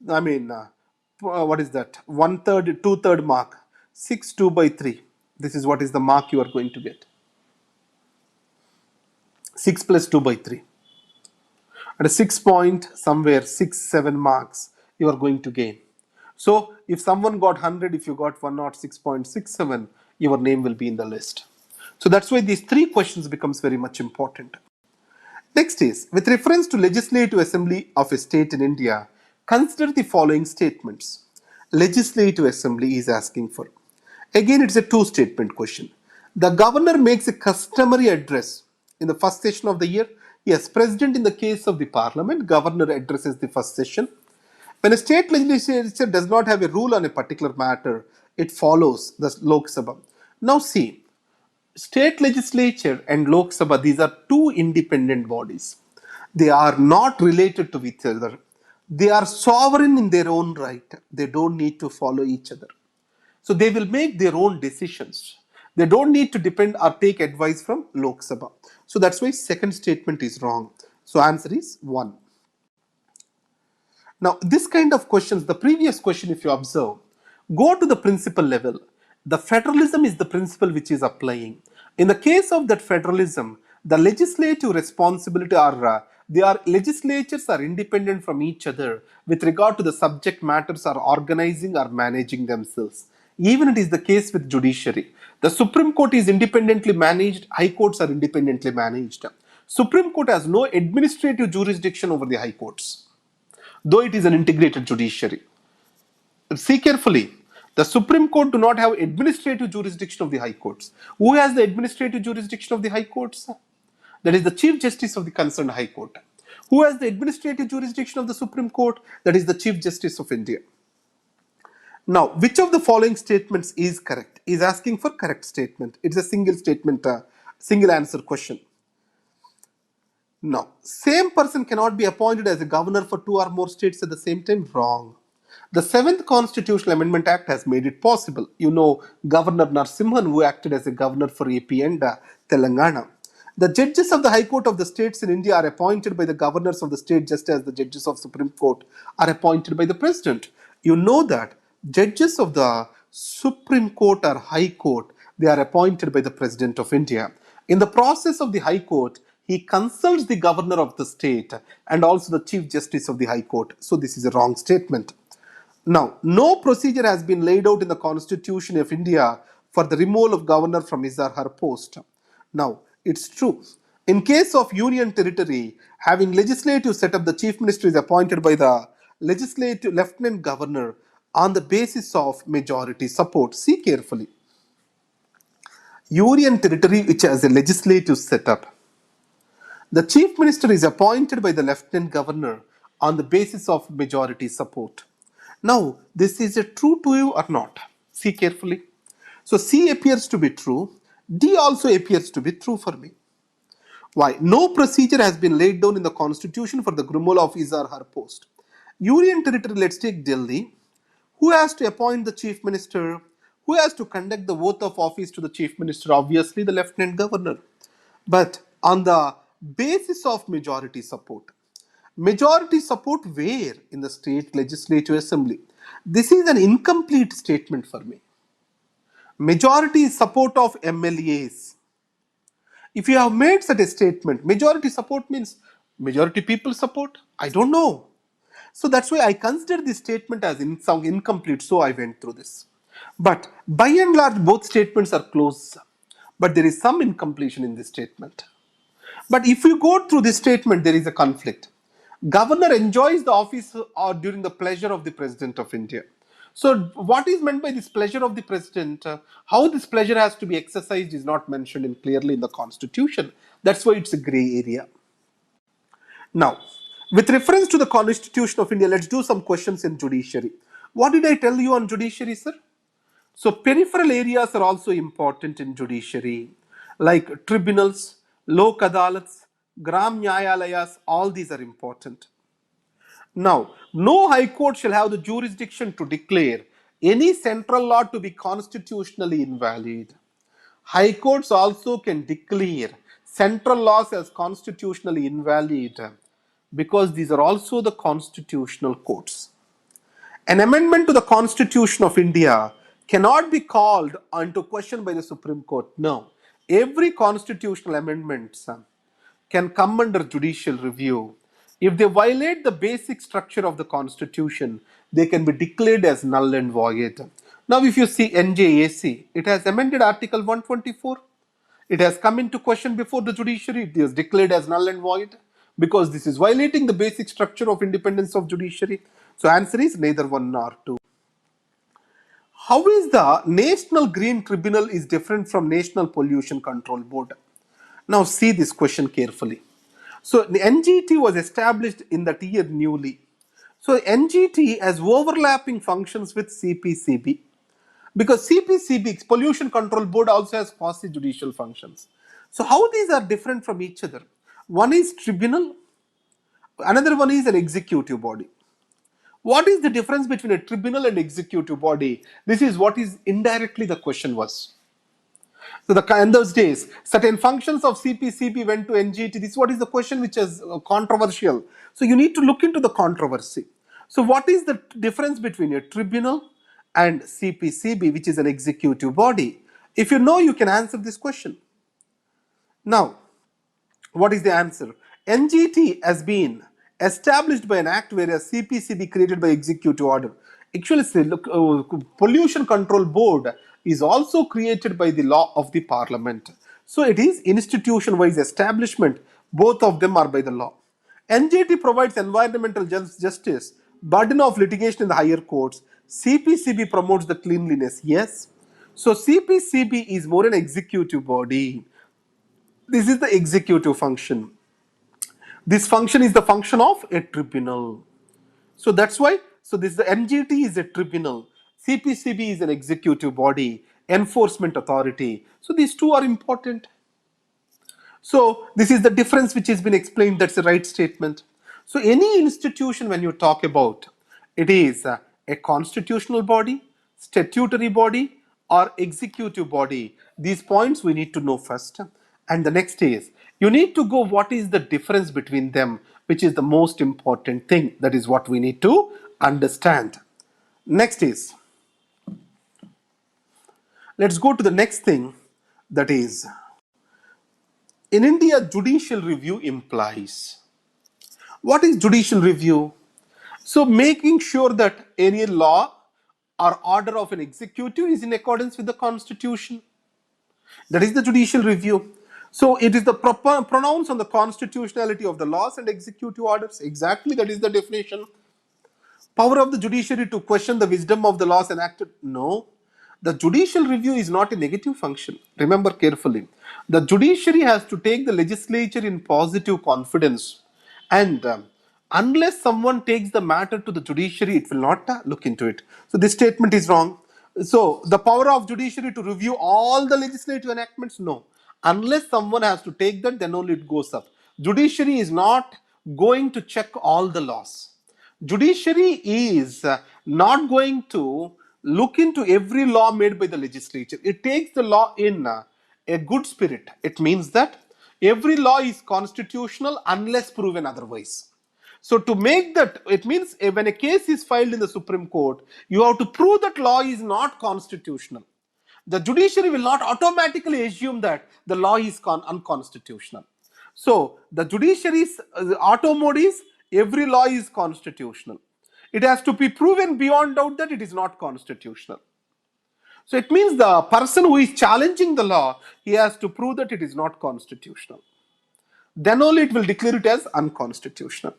what is that? 1/3, 2/3 mark. 6, 2 by 3. This is what is the mark you are going to get. 6 plus 2 by 3. At a 6 point, somewhere 6, 7 marks you are going to gain. So if someone got 100, if you got 106.67, your name will be in the list. So that's why these 3 questions becomes very much important. Next is, with reference to Legislative Assembly of a state in India, consider the following statements. Legislative Assembly is asking for. Again, it's a 2-statement question. The governor makes a customary address in the first session of the year. Yes, president in the case of the parliament, governor addresses the first session. When a state legislature does not have a rule on a particular matter, it follows the Lok Sabha. Now see, state legislature and Lok Sabha, these are two independent bodies. They are not related to each other. They are sovereign in their own right. They don't need to follow each other. So they will make their own decisions. They don't need to depend or take advice from Lok Sabha. So that's why second statement is wrong. So answer is 1. Now, this kind of questions, the previous question, if you observe, go to the principle level. The federalism is the principle which is applying. In the case of that federalism, the legislative responsibility legislatures are independent from each other with regard to the subject matters are organizing or managing themselves. Even it is the case with judiciary. The Supreme Court is independently managed, High Courts are independently managed. Supreme Court has no administrative jurisdiction over the High Courts, though it is an integrated judiciary. See carefully. The Supreme Court do not have administrative jurisdiction of the High Courts. Who has the administrative jurisdiction of the High Courts? That is the Chief Justice of the concerned High Court. Who has the administrative jurisdiction of the Supreme Court? That is the Chief Justice of India. Now, which of the following statements is correct? Is asking for correct statement. It's a single statement, single answer question. Now, same person cannot be appointed as a governor for 2 or more states at the same time. Wrong. The 7th Constitutional Amendment Act has made it possible. You know, Governor Narasimhan, who acted as a governor for AP and Telangana. The judges of the High Court of the states in India are appointed by the governors of the state, just as the judges of Supreme Court are appointed by the president. You know that judges of the Supreme Court or High Court, they are appointed by the President of India. In the process of the High Court, he consults the governor of the state and also the Chief Justice of the High Court. So this is a wrong statement. Now, no procedure has been laid out in the Constitution of India for the removal of governor from his or her post. Now, it's true. In case of union territory, having legislative setup, the chief minister is appointed by the legislative lieutenant governor on the basis of majority support. See carefully. Union territory which has a legislative setup, the chief minister is appointed by the lieutenant governor on the basis of majority support. Now, this is a true to you or not? See carefully. So C appears to be true. D also appears to be true for me. Why? No procedure has been laid down in the constitution for the removal of his or her post. Union territory, let's take Delhi. Who has to appoint the chief minister? Who has to conduct the oath of office to the chief minister? Obviously, the lieutenant governor. But on the basis of majority support. Majority support where? In the state legislative assembly. This is an incomplete statement for me. Majority support of MLAs. If you have made such a statement, majority support means majority people support? I don't know. So that's why I consider this statement as some incomplete. So I went through this. But by and large, both statements are close. But there is some incompletion in this statement. But if you go through this statement, there is a conflict. Governor enjoys the office or during the pleasure of the President of India. So what is meant by this pleasure of the President? How this pleasure has to be exercised is not mentioned clearly in the Constitution. That's why it's a grey area. Now, with reference to the Constitution of India, let's do some questions in judiciary. What did I tell you on judiciary, sir? So peripheral areas are also important in judiciary, like tribunals, lok adalats, gram nyayalayas, all these are important. Now, no high court shall have the jurisdiction to declare any central law to be constitutionally invalid. High courts also can declare central laws as constitutionally invalid because these are also the constitutional courts. An amendment to the Constitution of India cannot be called into question by the Supreme Court. No. Every constitutional amendment can come under judicial review. If they violate the basic structure of the Constitution, they can be declared as null and void. Now, if you see NJAC, it has amended Article 124. It has come into question before the judiciary. It is declared as null and void because this is violating the basic structure of independence of judiciary. So answer is neither one nor two. How is the National Green Tribunal is different from National Pollution Control Board? Now see this question carefully. So the NGT was established in that year newly. So NGT has overlapping functions with CPCB because CPCB, Pollution Control Board, also has quasi-judicial functions. So how these are different from each other? One is tribunal, another one is an executive body. What is the difference between a tribunal and executive body? This is what is indirectly the question was. So in those days, certain functions of CPCB went to NGT. This is what is the question which is controversial. So you need to look into the controversy. So what is the difference between a tribunal and CPCB, which is an executive body? If you know, you can answer this question. Now, what is the answer? NGT has been established by an act, whereas CPCB created by executive order. Actually, look, Pollution Control Board is also created by the law of the Parliament. So it is institution-wise establishment. Both of them are by the law. NGT provides environmental justice, burden of litigation in the higher courts. CPCB promotes the cleanliness. Yes. So CPCB is more an executive body. This is the executive function. This function is the function of a tribunal. So that's why, so this the NGT is a tribunal. CPCB is an executive body, enforcement authority. So these two are important. So this is the difference which has been explained. That's the right statement. So any institution when you talk about, it is a constitutional body, statutory body, or executive body. These points we need to know first. And the next is, you need to go what is the difference between them, which is the most important thing. That is what we need to understand. Next is, let's go to the next thing, that is, in India, judicial review implies. What is judicial review? So making sure that any law or order of an executive is in accordance with the constitution. That is the judicial review. So it is the proper pronounce on the constitutionality of the laws and executive orders. Exactly, that is the definition. Power of the judiciary to question the wisdom of the laws enacted? No. The judicial review is not a negative function. Remember carefully. The judiciary has to take the legislature in positive confidence. And unless someone takes the matter to the judiciary, it will not look into it. So this statement is wrong. So the power of judiciary to review all the legislative enactments? No. Unless someone has to take that, then only it goes up. Judiciary is not going to check all the laws. Judiciary is not going to look into every law made by the legislature. It takes the law in a good spirit. It means that every law is constitutional unless proven otherwise. So to make that, it means when a case is filed in the Supreme Court, you have to prove that law is not constitutional. The judiciary will not automatically assume that the law is unconstitutional. So the judiciary's auto mode is every law is constitutional. It has to be proven beyond doubt that it is not constitutional. So it means the person who is challenging the law, he has to prove that it is not constitutional. Then only it will declare it as unconstitutional.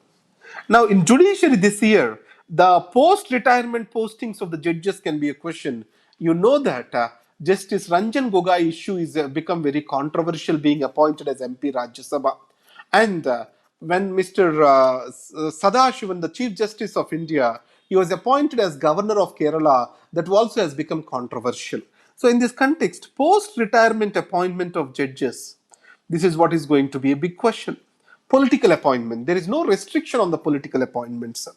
Now, in judiciary this year, the post-retirement postings of the judges can be a question. You know that Justice Ranjan Gogoi issue is become very controversial, being appointed as MP Rajya Sabha. And when Mr. Sadashivan, the Chief Justice of India, he was appointed as Governor of Kerala, that also has become controversial. So in this context, post-retirement appointment of judges, this is what is going to be a big question. Political appointment. There is no restriction on the political appointments.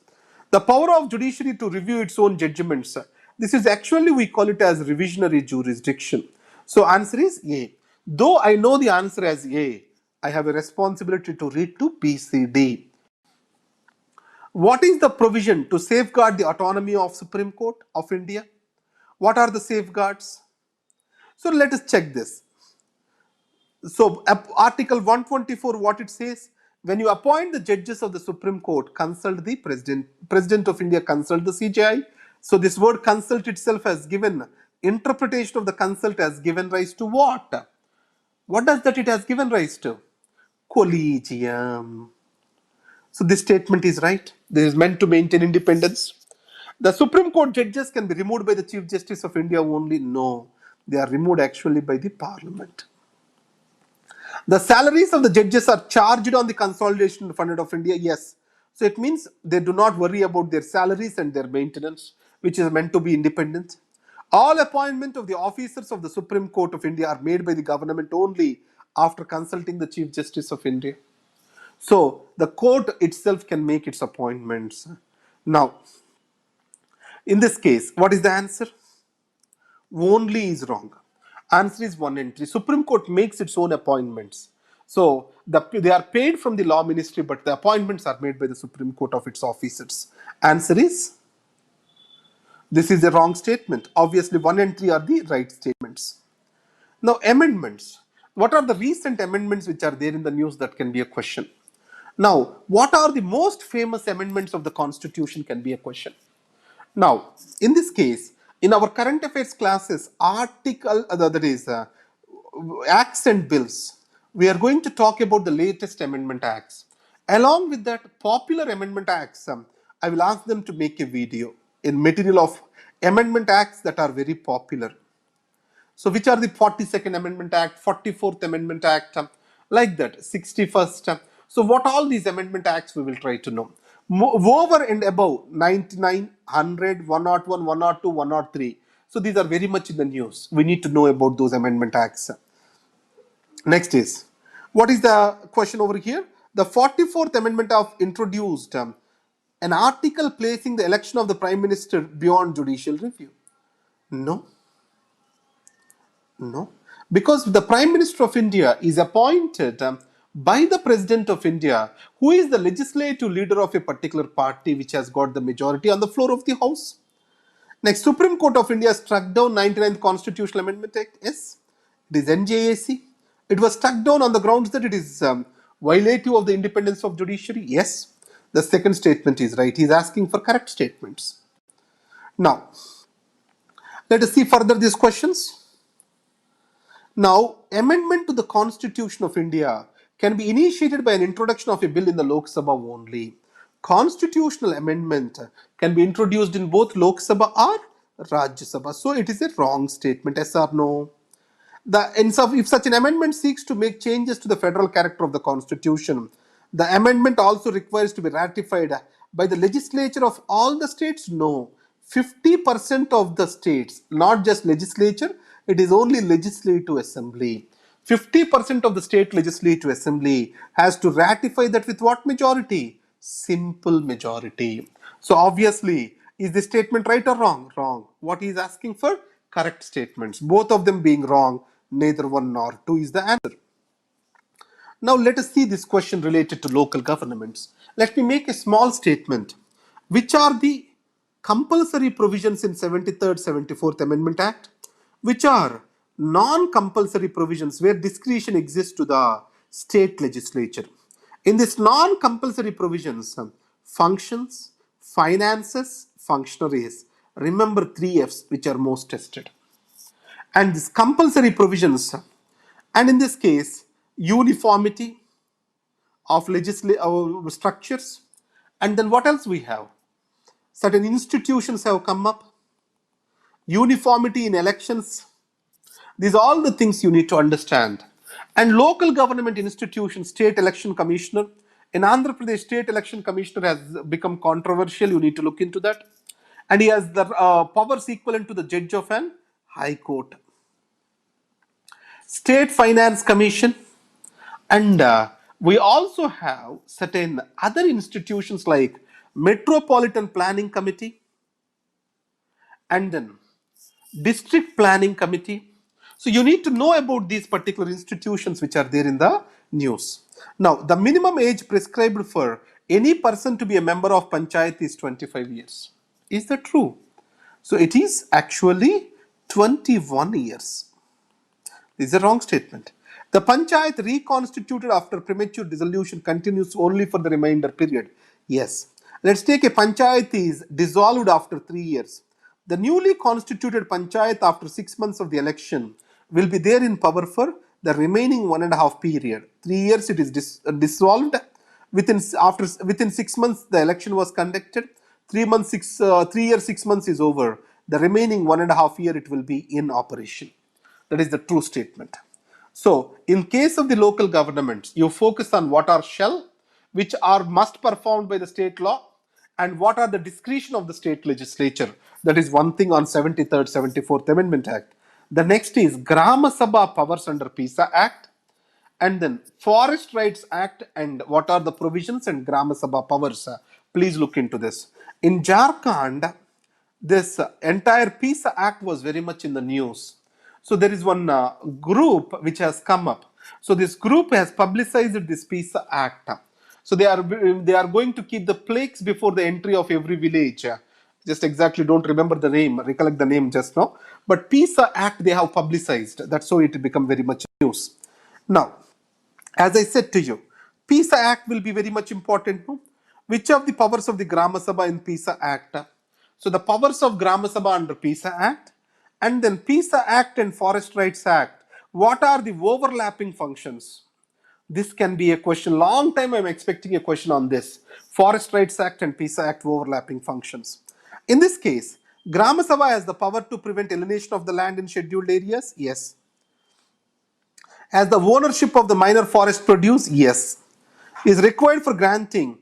The power of judiciary to review its own judgments. This is actually, we call it as revisionary jurisdiction. So answer is A. Though I know the answer as A, I have a responsibility to read to B, C, D. What is the provision to safeguard the autonomy of Supreme Court of India? What are the safeguards? So let us check this. So Article 124, what it says? When you appoint the judges of the Supreme Court, consult the President. President of India consult the CJI. So this word consult itself has given, interpretation of the consult has given rise to what? What does that it has given rise to? Collegium. So this statement is right. This is meant to maintain independence. The Supreme Court judges can be removed by the Chief Justice of India only? No. They are removed actually by the Parliament. The salaries of the judges are charged on the Consolidation Fund of India. Yes. So it means they do not worry about their salaries and their maintenance, which is meant to be independent. All appointment of the officers of the Supreme Court of India are made by the government only after consulting the Chief Justice of India. So the court itself can make its appointments. Now, in this case, what is the answer? Only is wrong. Answer is 1 and 3. Supreme Court makes its own appointments. So they are paid from the law ministry, but the appointments are made by the Supreme Court of its officers. Answer is, this is a wrong statement. Obviously 1 and 3 are the right statements. Now amendments. What are the recent amendments which are there in the news? That can be a question. Now, what are the most famous amendments of the Constitution can be a question. Now, in this case, in our current affairs classes, that is acts and bills, we are going to talk about the latest amendment acts. Along with that, popular amendment acts, I will ask them to make a video in material of amendment acts that are very popular. So which are the 42nd Amendment Act, 44th Amendment Act, like that, 61st. So what all these amendment acts we will try to know. Over and above 99, 100, 101, 102, 103. So these are very much in the news. We need to know about those amendment acts. Next is, what is the question over here? The 44th Amendment of introduced an article placing the election of the Prime Minister beyond judicial review. No. No, because the Prime Minister of India is appointed by the President of India, who is the legislative leader of a particular party which has got the majority on the floor of the House. Next, Supreme Court of India struck down 99th Constitutional Amendment Act. Yes, it is NJAC. It was struck down on the grounds that it is violative of the independence of judiciary. Yes, the second statement is right. He is asking for correct statements. Now, let us see further these questions. Now, amendment to the Constitution of India can be initiated by an introduction of a bill in the Lok Sabha only. Constitutional amendment can be introduced in both Lok Sabha or Rajya Sabha. So it is a wrong statement, yes or no? If such an amendment seeks to make changes to the federal character of the Constitution, the amendment also requires to be ratified by the legislature of all the states? No. 50% of the states, not just legislature, it is only legislative assembly. 50% of the state legislative assembly has to ratify that with what majority? Simple majority. So obviously, Is this statement right or wrong? Wrong. What he is asking for? Correct statements. Both of them being wrong, neither one nor two is the answer. Now let us see this question related to local governments. Let me make a small statement. Which are the compulsory provisions in 73rd, 74th Amendment Act? Which are non-compulsory provisions where discretion exists to the state legislature? In this non-compulsory provisions, functions, finances, functionaries. Remember three F's which are most tested. And these compulsory provisions, and in this case, uniformity of legislative structures. And then what else we have? Certain institutions have come up, uniformity in elections. These are all the things you need to understand. And local government institutions, state election commissioner. In Andhra Pradesh, state election commissioner has become controversial. You need to look into that. And he has the powers equivalent to the judge of an high court. State Finance Commission. And we also have certain other institutions like Metropolitan Planning Committee and then District Planning Committee. So you need to know about these particular institutions which are there in the news. Now, the minimum age prescribed for any person to be a member of Panchayat is 25 years. Is that true? So it is actually 21 years. This is a wrong statement. The Panchayat reconstituted after premature dissolution continues only for the remainder period. Yes. Let's take a Panchayat is dissolved after 3 years. The newly constituted Panchayat after 6 months of the election will be there in power for the remaining 1.5 period. 3 years it is dissolved. Within 6 months the election was conducted. 3 years 6 months is over. The remaining 1.5 year it will be in operation. That is the true statement. So, in case of the local governments, you focus on what are shall, which are must performed by the state law, and what are the discretion of the state legislature. That is one thing on 73rd, 74th Amendment Act. The next is Grama Sabha powers under PISA Act, and then Forest Rights Act and what are the provisions and Grama Sabha powers. Please look into this. In Jharkhand, this entire PISA Act was very much in the news. So there is one group which has come up. So this group has publicized this PISA Act. So they are going to keep the plaques before the entry of every village. Just exactly don't remember the name, recollect the name just now. But PISA Act they have publicized. That's how it become very much news. Now, as I said to you, PISA Act will be very much important. No? Which of the powers of the Grama Sabha in PISA Act? So the powers of Grama Sabha under PISA Act, and then PISA Act and Forest Rights Act. What are the overlapping functions? This can be a question. Long time I'm expecting a question on this. Forest Rights Act and PISA Act overlapping functions. In this case, Grama Sabha has the power to prevent alienation of the land in scheduled areas? Yes. Has the ownership of the minor forest produce? Yes. Is required for granting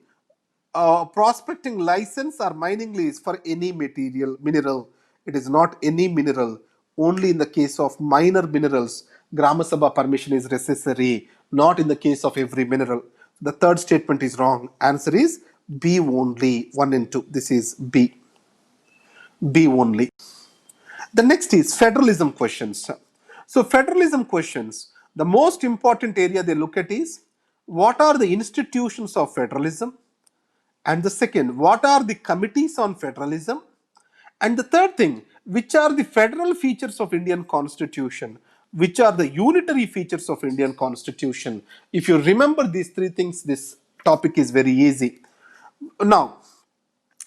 prospecting license or mining lease for any mineral. It is not any mineral. Only in the case of minor minerals, Grama Sabha permission is necessary. Not in the case of every mineral. The third statement is wrong. Answer is B only. 1 and 2. This is B. B only. The next is federalism questions. So federalism questions, the most important area they look at is what are the institutions of federalism? And the second, what are the committees on federalism? And the third thing, which are the federal features of Indian Constitution? Which are the unitary features of Indian Constitution? If you remember these three things, this topic is very easy. Now,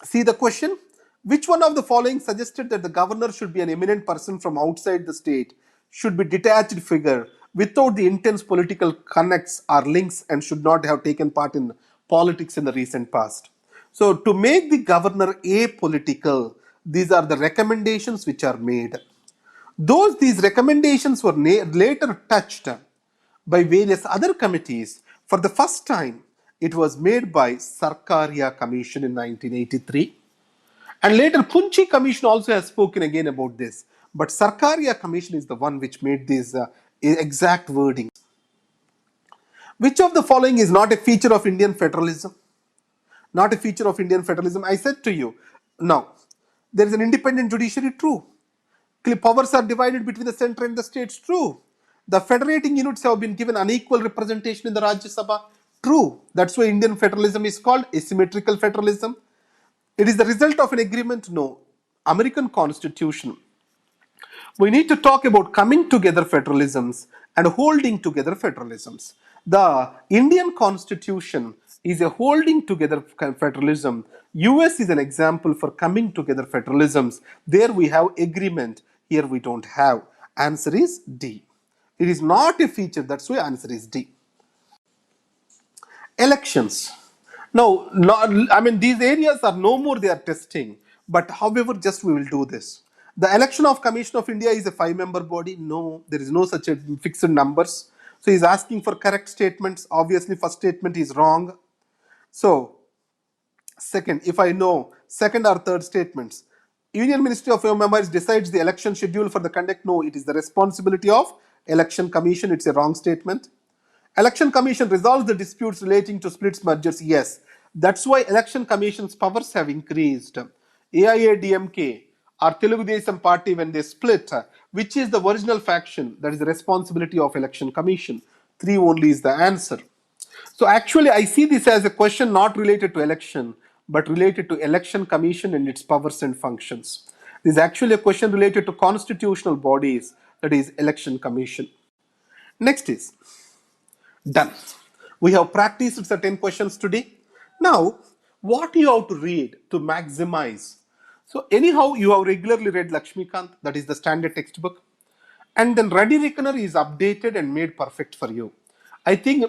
see the question. Which one of the following suggested that the governor should be an eminent person from outside the state, should be detached figure, without the intense political connects or links, and should not have taken part in politics in the recent past? So, to make the governor apolitical, these are the recommendations which are made. These recommendations were later touched by various other committees. For the first time, it was made by Sarkaria Commission in 1983. And later, Punchi Commission also has spoken again about this. But Sarkaria Commission is the one which made these exact wordings. Which of the following is not a feature of Indian federalism? Not a feature of Indian federalism. I said to you, now, There is an independent judiciary, true. Powers are divided between the center and the states, true. The federating units have been given unequal representation in the Rajya Sabha, true. That's why Indian federalism is called asymmetrical federalism. It is the result of an agreement, no. American Constitution. We need to talk about coming together federalisms and holding together federalisms. The Indian Constitution is a holding together federalism. US is an example for coming together federalisms. There we have agreement. Here we don't have. Answer is D. It is not a feature. That's why answer is D. Elections. Now, I mean, these areas are no more they are testing, but however, just we will do this. The election of Commission of India is a 5-member body. No, there is no such a fixed numbers. So he's asking for correct statements. Obviously, first statement is wrong. So, second, if I know second or third statements, Union Ministry of Home Affairs decides the election schedule for the conduct. No, it is the responsibility of Election Commission. It's a wrong statement. Election Commission resolves the disputes relating to splits mergers. Yes, that's why Election Commission's powers have increased. AIADMK or Telugu Desam party, when they split, which is the original faction, that is the responsibility of Election Commission. 3 only is the answer. So actually I see this as a question not related to election, but related to Election Commission and its powers and functions. This is actually a question related to constitutional bodies, that is Election Commission. Next is done. We have practiced certain questions today. Now, what you have to read to maximize? So anyhow, you have regularly read Lakshmikant, that is the standard textbook. And then Ready Reckoner is updated and made perfect for you. I think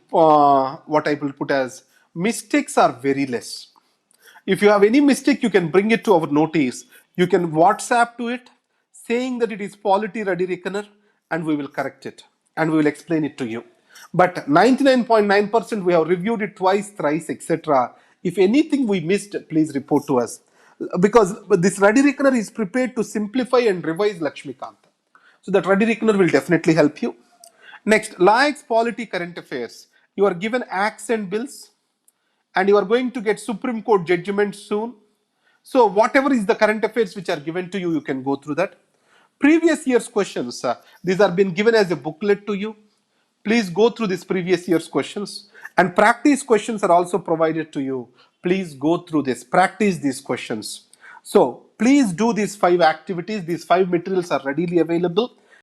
what I will put as mistakes are very less. If you have any mistake, you can bring it to our notice. You can WhatsApp to it saying that it is Polity Ready Reckoner, and we will correct it and we will explain it to you. But 99.9% we have reviewed it twice, thrice, etc. If anything we missed, please report to us. Because this Ready Reckoner is prepared to simplify and revise Lakshmikant. So that Ready Reckoner will definitely help you. Next, LAEX Polity Current Affairs. You are given acts and bills, and you are going to get Supreme Court judgment soon. So whatever is the current affairs which are given to you, you can go through that. Previous year's questions, these are been given as a booklet to you. Please go through this previous year's questions, and practice questions are also provided to you. Please go through this, practice these questions. So please do these 5 activities. These 5 materials are readily available.